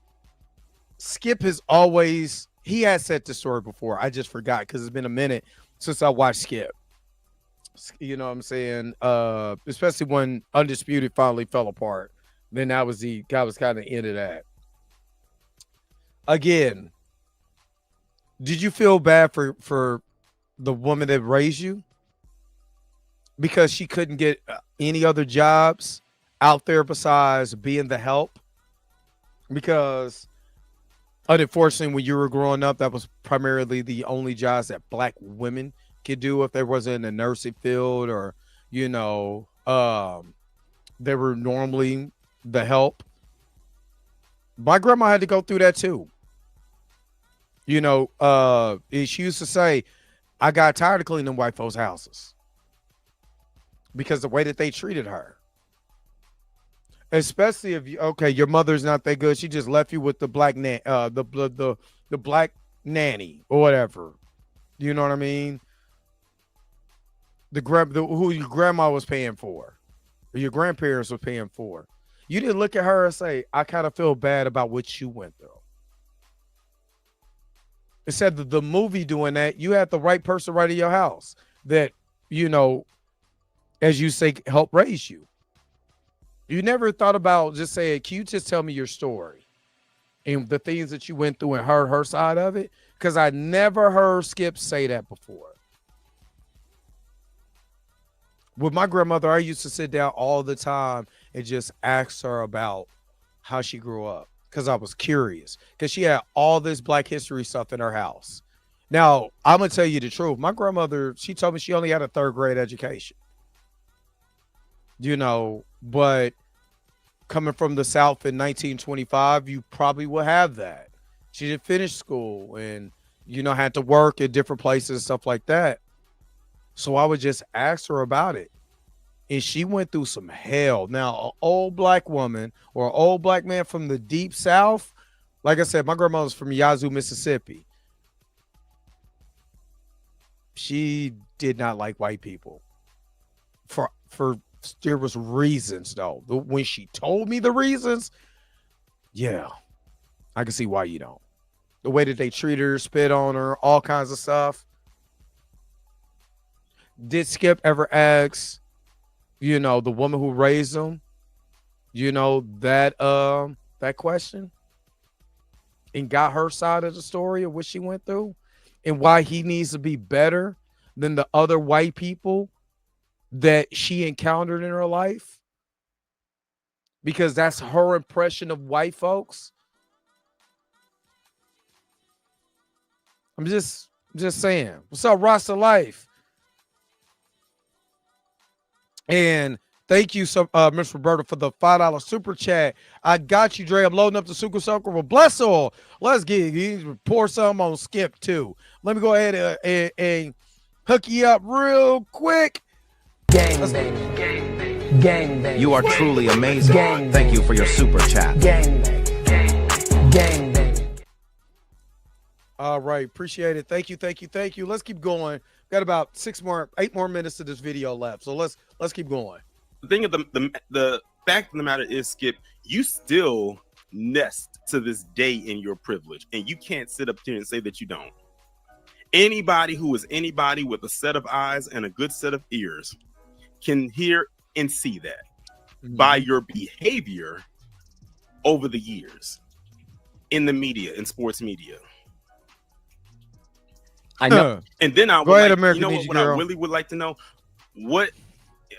Skip has always, he has said the story before. I just forgot because it's been a minute since I watched Skip. You know what I'm saying? Especially when Undisputed finally fell apart. Then that was kind of the end of that. Again, did you feel bad for the woman that raised you? Because she couldn't get any other jobs out there besides being the help? Because unfortunately, when you were growing up, that was primarily the only jobs that black women could do if they wasn't in the nursing field or, you know, they were normally the help. My grandma had to go through that too. You know, she used to say, I got tired of cleaning white folks' houses because the way that they treated her. Especially if your mother's not that good. She just left you with the black the black nanny or whatever. You know what I mean? Who your grandma was paying for, or your grandparents were paying for. You didn't look at her and say, I kind of feel bad about what you went through. Instead of the movie doing that, you had the right person right in your house that, you know, as you say, help raise you. You never thought about just saying, can you just tell me your story and the things that you went through and heard her side of it? Because I never heard Skip say that before. With my grandmother, I used to sit down all the time and just ask her about how she grew up because I was curious because she had all this black history stuff in her house. Now, I'm going to tell you the truth. My grandmother, she told me she only had a 3rd grade education. You know, but coming from the South in 1925, you probably will have that. She didn't finish school and, you know, had to work at different places and stuff like that. So I would just ask her about it. And she went through some hell. Now, an old black woman or an old black man from the Deep South, like I said, my grandma was from Yazoo, Mississippi. she did not like white people. For there was reasons though. When she told me the reasons, yeah, I can see why you don't. The way that they treat her, spit on her, all kinds of stuff. Did Skip ever ask, the woman who raised him, that question? And got her side of the story of what she went through and why he needs to be better than the other white people that she encountered in her life? Because that's her impression of white folks. I'm just saying. What's up, Rasta Life? And thank you, Miss Roberta, for the $5 super chat. I got you, Dre. I'm loading up the super circle with bless all. Let's pour some on Skip too. Let me go ahead and hook you up real quick.
Gang bang, gang bang, gang bang. You are truly amazing. Gang Thank you for your super chat.
Gang bang, gang bang.
All right, appreciate it. Thank you. Let's keep going. Got about 8 more minutes to this video left, so let's keep going.
The thing of the fact of the matter is, Skip, you still nest to this day in your privilege, and you can't sit up here and say that you don't. Anybody who is anybody with a set of eyes and a good set of ears can hear and see that by your behavior over the years in the media, in sports media.
I know.
And then I
go ahead, American Ninja
what
Girl.
I really would like to know, I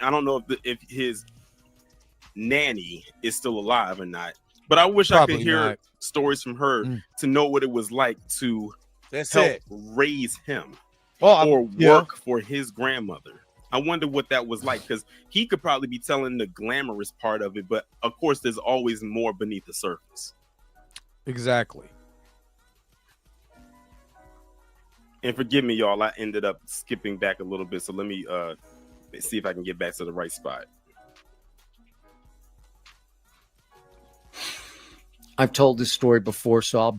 don't know if his nanny is still alive or not, but I wish I could hear stories from her to know what it was like to help raise him or work for his grandmother. I wonder what that was like, because he could probably be telling the glamorous part of it, but of course there's always more beneath the surface.
Exactly.
And forgive me, y'all, I ended up skipping back a little bit, so let me see if I can get back to the right spot.
I've told this story before, so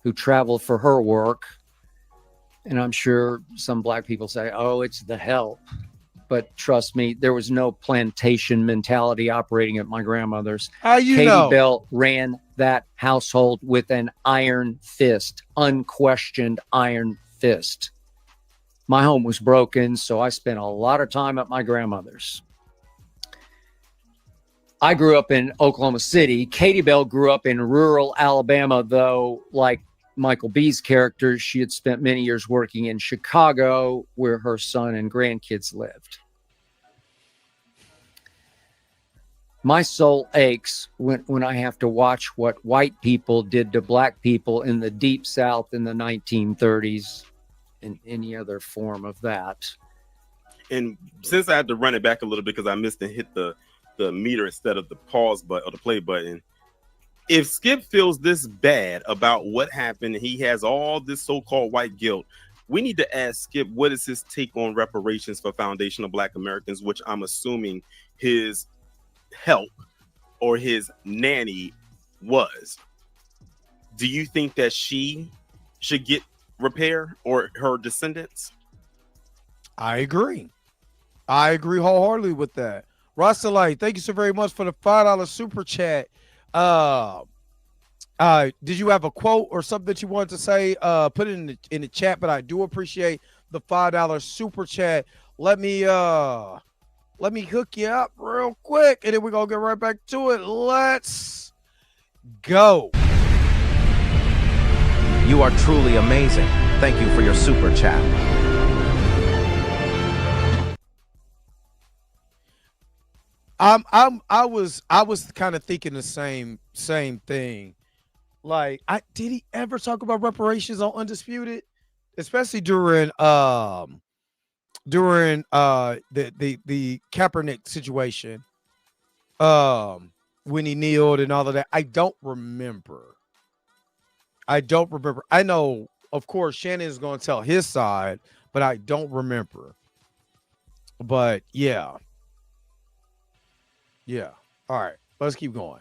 who traveled for her work. And I'm sure some black people say, oh, it's the help. But trust me, there was no plantation mentality operating at my grandmother's.
How you
Katie
know?
Bell ran that household with an iron fist, unquestioned iron fist. My home was broken, so I spent a lot of time at my grandmother's. I grew up in Oklahoma City. Katie Bell grew up in rural Alabama, though, like Michael B's character, she had spent many years working in Chicago, where her son and grandkids lived. My soul aches when I have to watch what white people did to black people in the Deep South in the 1930s and any other form of that.
And since I had to run it back a little bit because I missed and hit the meter instead of the pause button or the play button, if Skip feels this bad about what happened, he has all this so-called white guilt, we need to ask Skip, what is his take on reparations for foundational Black Americans, which I'm assuming his help or his nanny was. Do you think that she should get repair, or her descendants?
I agree wholeheartedly with that. Rastalite, thank you so very much for the $5 super chat. Did you have a quote or something that you wanted to say? Put it in the chat, but I do appreciate the $5 super chat. Let me hook you up real quick, and then we're gonna get right back to it. Let's go.
You are truly amazing. Thank you for your super chat.
I was kind of thinking the same thing. Like, did he ever talk about reparations on Undisputed, especially during the Kaepernick situation, when he kneeled and all of that? I don't remember. I know, of course, Shannon is going to tell his side, but I don't remember. But yeah. All right, let's keep going.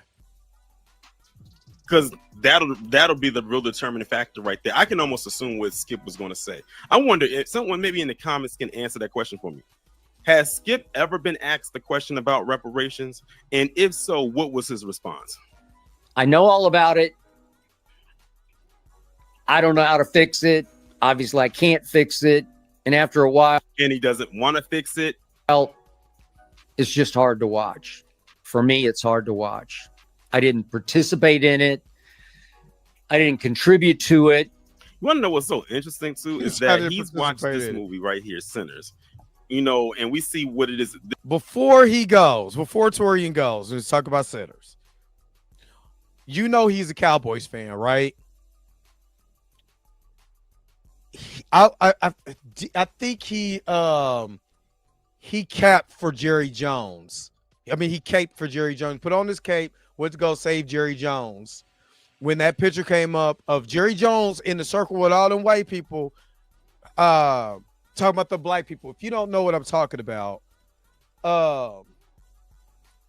because that'll be the real determining factor right there. I can almost assume what Skip was going to say. I wonder if someone maybe in the comments can answer that question for me. Has Skip ever been asked the question about reparations? And if so, what was his response?
I know all about it. I don't know how to fix it. Obviously, I can't fix it. And after a while,
and he doesn't want to fix it.
Well, it's just hard to watch. For me, it's hard to watch. I didn't participate in it. I didn't contribute to it.
You want to know what's so interesting too is that he's watched this movie right here, Sinners. You know, and we see what it is.
Before Torian goes, let's talk about Sinners. You know he's a Cowboys fan, right? I think he capped for Jerry Jones. I mean, he caped for Jerry Jones. Put on his cape, went to go save Jerry Jones. When that picture came up of Jerry Jones in the circle with all them white people, talking about the black people. If you don't know what I'm talking about, let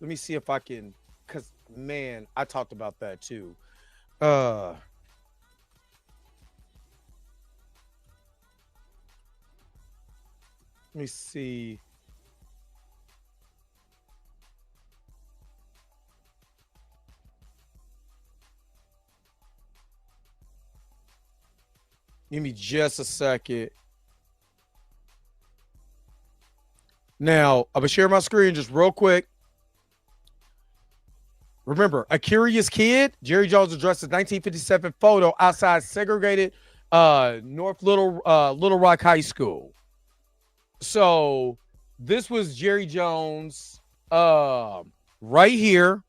me see if I can, because man, I talked about that too. Let me see. Give me just a second. Now, I'm going to share my screen just real quick. Remember, A Curious Kid, Jerry Jones addressed his 1957 photo outside segregated North Little Rock High School. So this was Jerry Jones right here.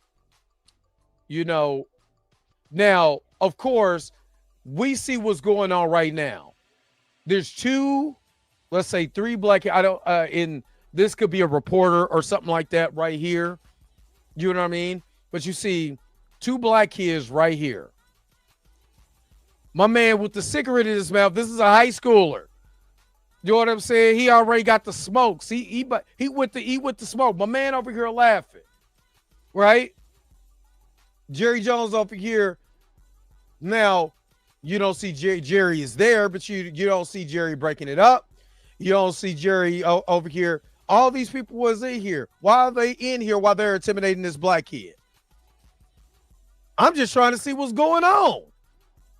You know, now, of course, we see what's going on right now. There's two, let's say three black, this could be a reporter or something like that right here. You know what I mean? But you see two black kids right here. My man with the cigarette in his mouth, this is a high schooler. You know what I'm saying? He already got the smokes. He with the smoke. My man over here laughing. Right? Jerry Jones over here. Now, you don't see Jerry is there, but you don't see Jerry breaking it up. You don't see Jerry over here. All these people was in here. Why are they in here while they're intimidating this black kid? I'm just trying to see what's going on.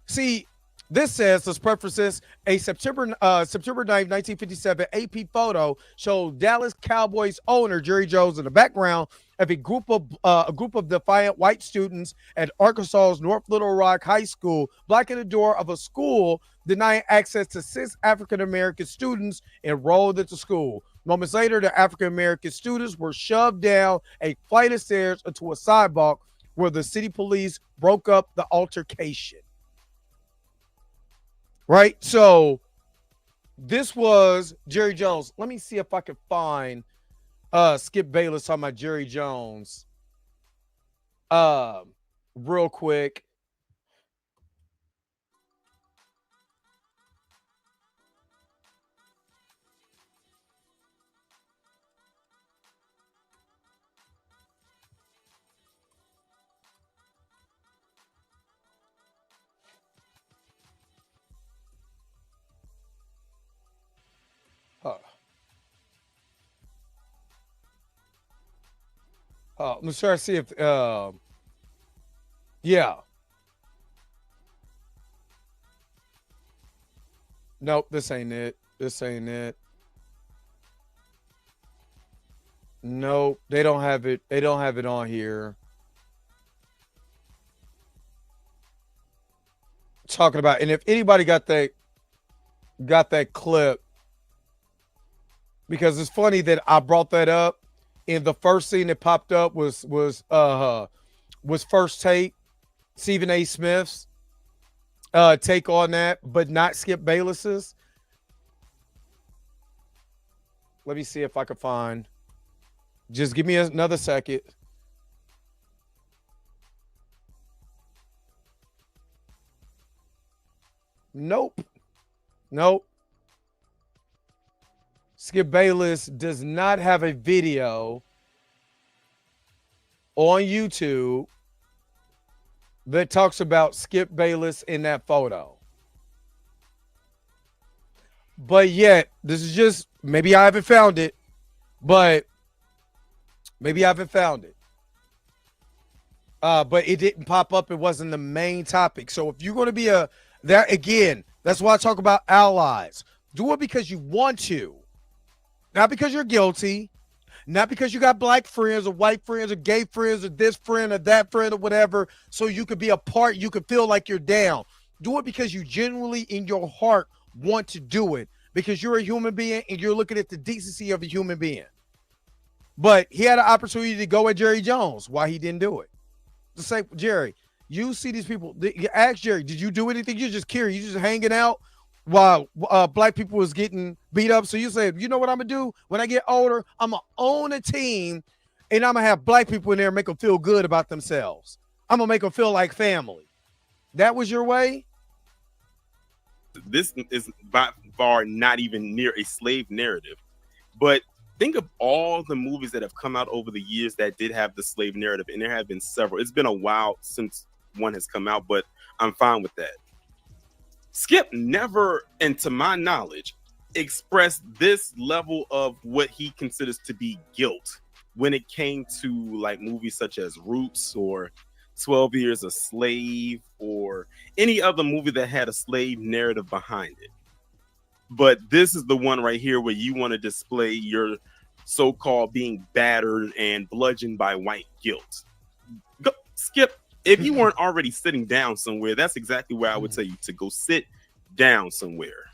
See, this says, let's preface this, a September 9th, 1957 AP photo showed Dallas Cowboys owner Jerry Jones in the background of a group of defiant white students at Arkansas's North Little Rock High School, blocking the door of a school, denying access to 6 African-American students enrolled at the school. Moments later, the African-American students were shoved down a flight of stairs into a sidewalk where the city police broke up the altercation. Right? So this was Jerry Jones. Let me see if I can find Skip Bayless talking about Jerry Jones real quick. I'm going to try to see if, yeah. Nope, this ain't it. This ain't it. Nope, they don't have it. They don't have it on here. Talking about, and if anybody got that clip, because it's funny that I brought that up. And the first scene that popped up was First Take, Stephen A. Smith's take on that, but not Skip Bayless's. Let me see if I can find. Just give me another second. Nope. Skip Bayless does not have a video on YouTube that talks about Skip Bayless in that photo. But yet, this is just, maybe I haven't found it, but maybe I haven't found it. But it didn't pop up. It wasn't the main topic. So if you're going to be that again, that's why I talk about allies. Do it because you want to, not because you're guilty, not because you got black friends or white friends or gay friends or this friend or that friend or whatever, so you could be a part, you could feel like you're down. Do it because you genuinely in your heart want to do it, because you're a human being and you're looking at the decency of a human being. But he had an opportunity to go at Jerry Jones. Why he didn't do it? To say, Jerry, you see these people. You ask Jerry, did you do anything? You're just curious. You're just hanging out while black people was getting beat up. So you said, you know what I'm going to do? When I get older, I'm going to own a team and I'm going to have black people in there and make them feel good about themselves. I'm going to make them feel like family. That was your way?
This is by far not even near a slave narrative. But think of all the movies that have come out over the years that did have the slave narrative, and there have been several. It's been a while since one has come out, but I'm fine with that. Skip never, and to my knowledge, expressed this level of what he considers to be guilt when it came to like movies such as Roots or 12 Years a Slave or any other movie that had a slave narrative behind it. But this is the one right here where you want to display your so-called being battered and bludgeoned by white guilt. Go, Skip, if you weren't already sitting down somewhere, that's exactly where I would tell you to go sit down somewhere.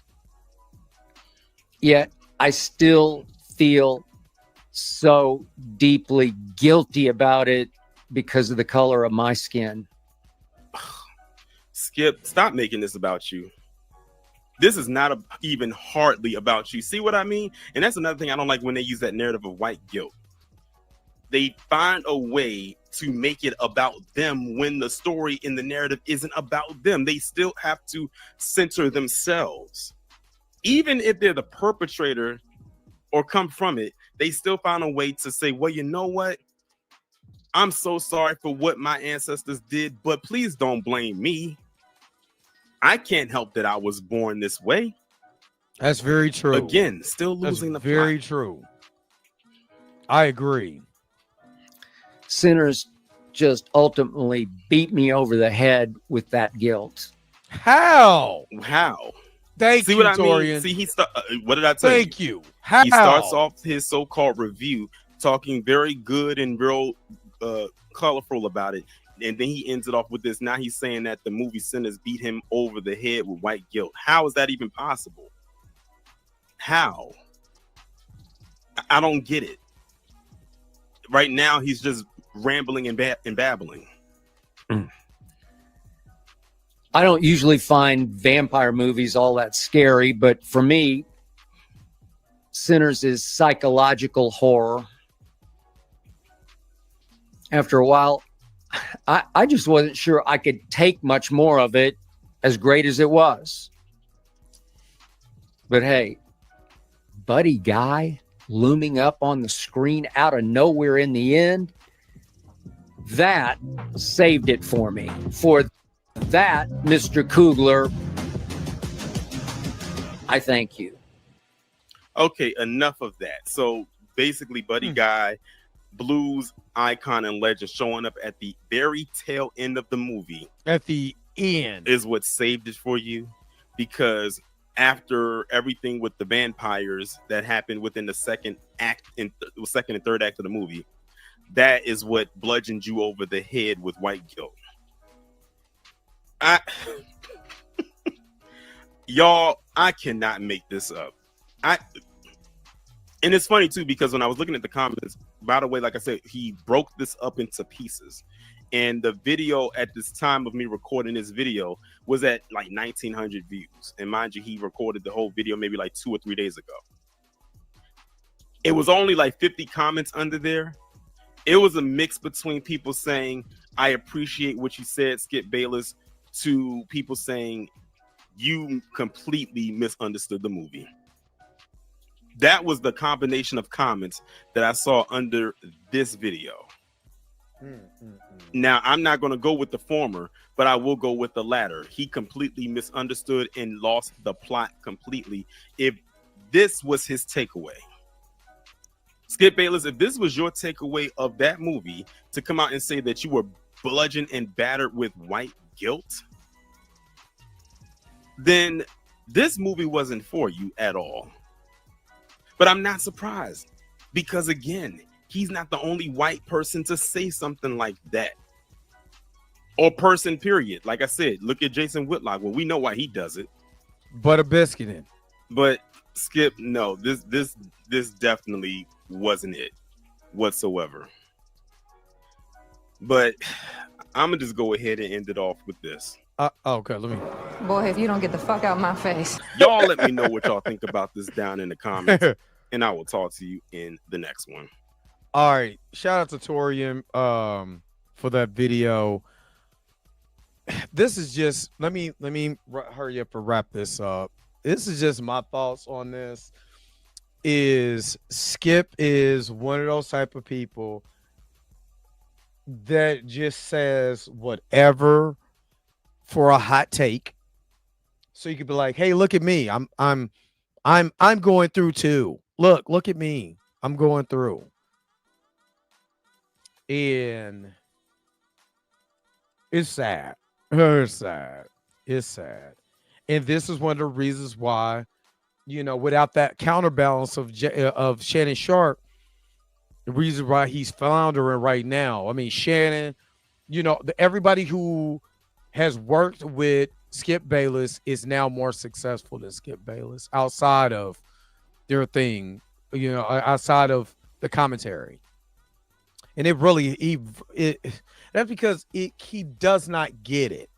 Yet I still feel so deeply guilty about it because of the color of my skin.
Skip, stop making this about you. This is not even hardly about you. See what I mean? And that's another thing I don't like when they use that narrative of white guilt. They find a way to make it about them when the story in the narrative isn't about them. They still have to center themselves. Even if they're the perpetrator or come from it, they still find a way to say, well, you know what? I'm so sorry for what my ancestors did, but please don't blame me. I can't help that I was born this way.
That's very true.
Again, still losing
That's
the
very
plot.
true. I agree.
Sinners just ultimately beat me over the head with that guilt.
How?
Thank
you,
what I
Torian.
mean? See, what did I tell you?
Thank you. How?
He starts off his so-called review talking very good and real colorful about it. And then he ends it off with this. Now he's saying that the movie Sinners beat him over the head with white guilt. How is that even possible? How? I don't get it. Right now, he's just rambling and babbling.
I don't usually find vampire movies all that scary, but for me, Sinners is psychological horror. After a while, I just wasn't sure I could take much more of it, as great as it was. But hey, Buddy Guy looming up on the screen out of nowhere in the end, that saved it for me. For that, Mr. Coogler, I thank you.
Okay, enough of that. So basically, Buddy Guy, blues icon and legend, showing up at the very tail end of the movie.
At the end.
Is what saved it for you, because after everything with the vampires that happened within the second act, second and third act of the movie, that is what bludgeoned you over the head with white guilt. Y'all, I cannot make this up. And it's funny too, because when I was looking at the comments, by the way, like I said, he broke this up into pieces. And the video at this time of me recording this video was at like 1,900 views. And mind you, he recorded the whole video maybe like 2 or 3 days ago. It was only like 50 comments under there. It was a mix between people saying, I appreciate what you said, Skip Bayless, to people saying, you completely misunderstood the movie. That was the combination of comments that I saw under this video. Now, I'm not going to go with the former, but I will go with the latter. He completely misunderstood and lost the plot completely. If this was his takeaway, Skip Bayless, if this was your takeaway of that movie, to come out and say that you were bludgeoned and battered with white guilt, then this movie wasn't for you at all. But I'm not surprised, because again, he's not the only white person to say something like that. Or person, period. Like I said, look at Jason Whitlock. Well, we know why he does it.
Butter biscuiting.
But Skip, no, this definitely wasn't it whatsoever. But I'm gonna just go ahead and end it off with this.
Okay, let me.
Boy, if you don't get the fuck out my face.
Y'all let me know what y'all think about this down in the comments, and I will talk to you in the next one.
All right, shout out to Torian for that video. This is just let me hurry up and wrap this up. This is just my thoughts on this. Is Skip is one of those type of people that just says whatever for a hot take. So you could be like, "Hey, look at me. I'm going through too. Look at me. I'm going through." And it's sad. It's sad. It's sad. And this is one of the reasons why, you know, without that counterbalance of Shannon Sharpe, the reason why he's floundering right now. I mean, Shannon, you know, everybody who has worked with Skip Bayless is now more successful than Skip Bayless outside of their thing, you know, outside of the commentary. And it really, that's because he does not get it.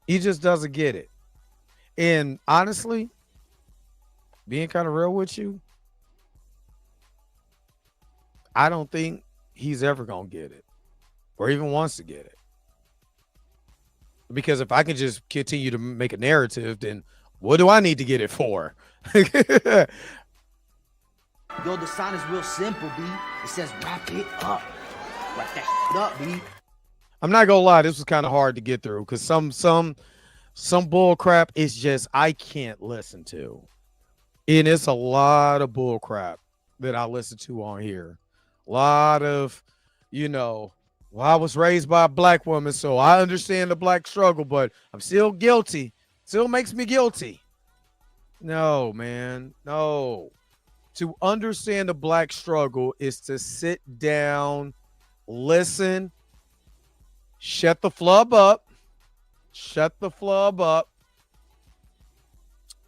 He just doesn't get it. And honestly, being kind of real with you, I don't think he's ever going to get it or even wants to get it. Because if I can just continue to make a narrative, then what do I need to get it for?
Yo, the sign is real simple, B. It says wrap it up. Wrap that shit up, B.
I'm not gonna lie, this was kind of hard to get through because some bull crap is just I can't listen to. And it's a lot of bull crap that I listen to on here. A lot of, you know, well, I was raised by a black woman, so I understand the black struggle, but I'm still guilty. Still makes me guilty. No, man. No. To understand the black struggle is to sit down, listen, shut the flub up,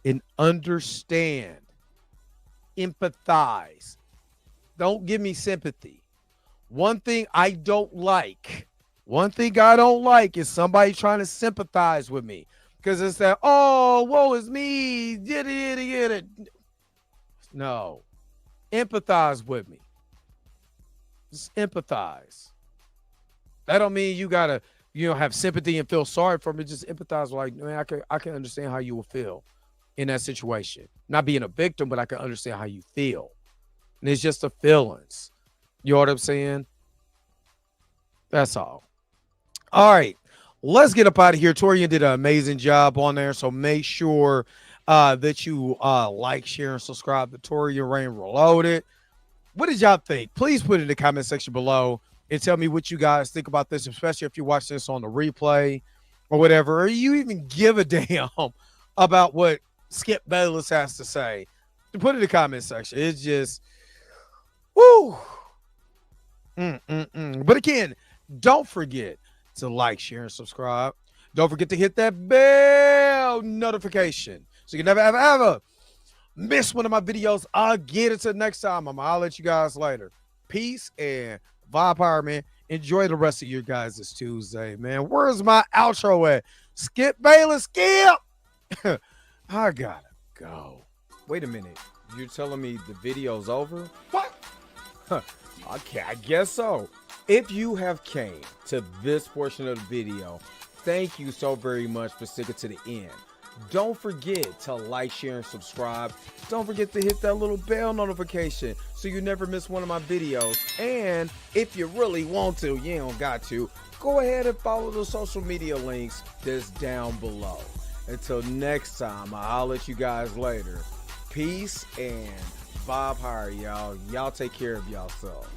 and understand, empathize. Don't give me sympathy. One thing I don't like is somebody trying to sympathize with me because it's that, oh, woe is me. Get it. No, empathize with me. Just empathize. That don't mean you gotta, you know, have sympathy and feel sorry for me. Just empathize. Like, man, I can understand how you will feel in that situation. Not being a victim, but I can understand how you feel. And it's just the feelings. You know what I'm saying? That's all. All right. Let's get up out of here. Torian did an amazing job on there. So make sure that you like, share, and subscribe to Torian Rain Reloaded. What did y'all think? Please put it in the comment section below and tell me what you guys think about this, especially if you watch this on the replay or whatever, or you even give a damn about what Skip Bayless has to say. Put it in the comment section. It's just, woo. But again, don't forget to like, share, and subscribe. Don't forget to hit that bell notification so you can never, ever miss one of my videos. I'll get it to next time. I'll let you guys later. Peace and vibe power, man. Enjoy the rest of your guys' Tuesday, man. Where's my outro at? Skip Bayless, Skip. I gotta go. Wait a minute. You're telling me the video's over? What? Okay, I guess so. If you have came to this portion of the video, thank you so very much for sticking to the end. Don't forget to like, share, and subscribe. Don't forget to hit that little bell notification so you never miss one of my videos. And if you really want to, you don't got to, go ahead and follow the social media links that's down below. Until next time, I'll holler at you guys later. Peace and Bob Hire, y'all. Y'all take care of yourself.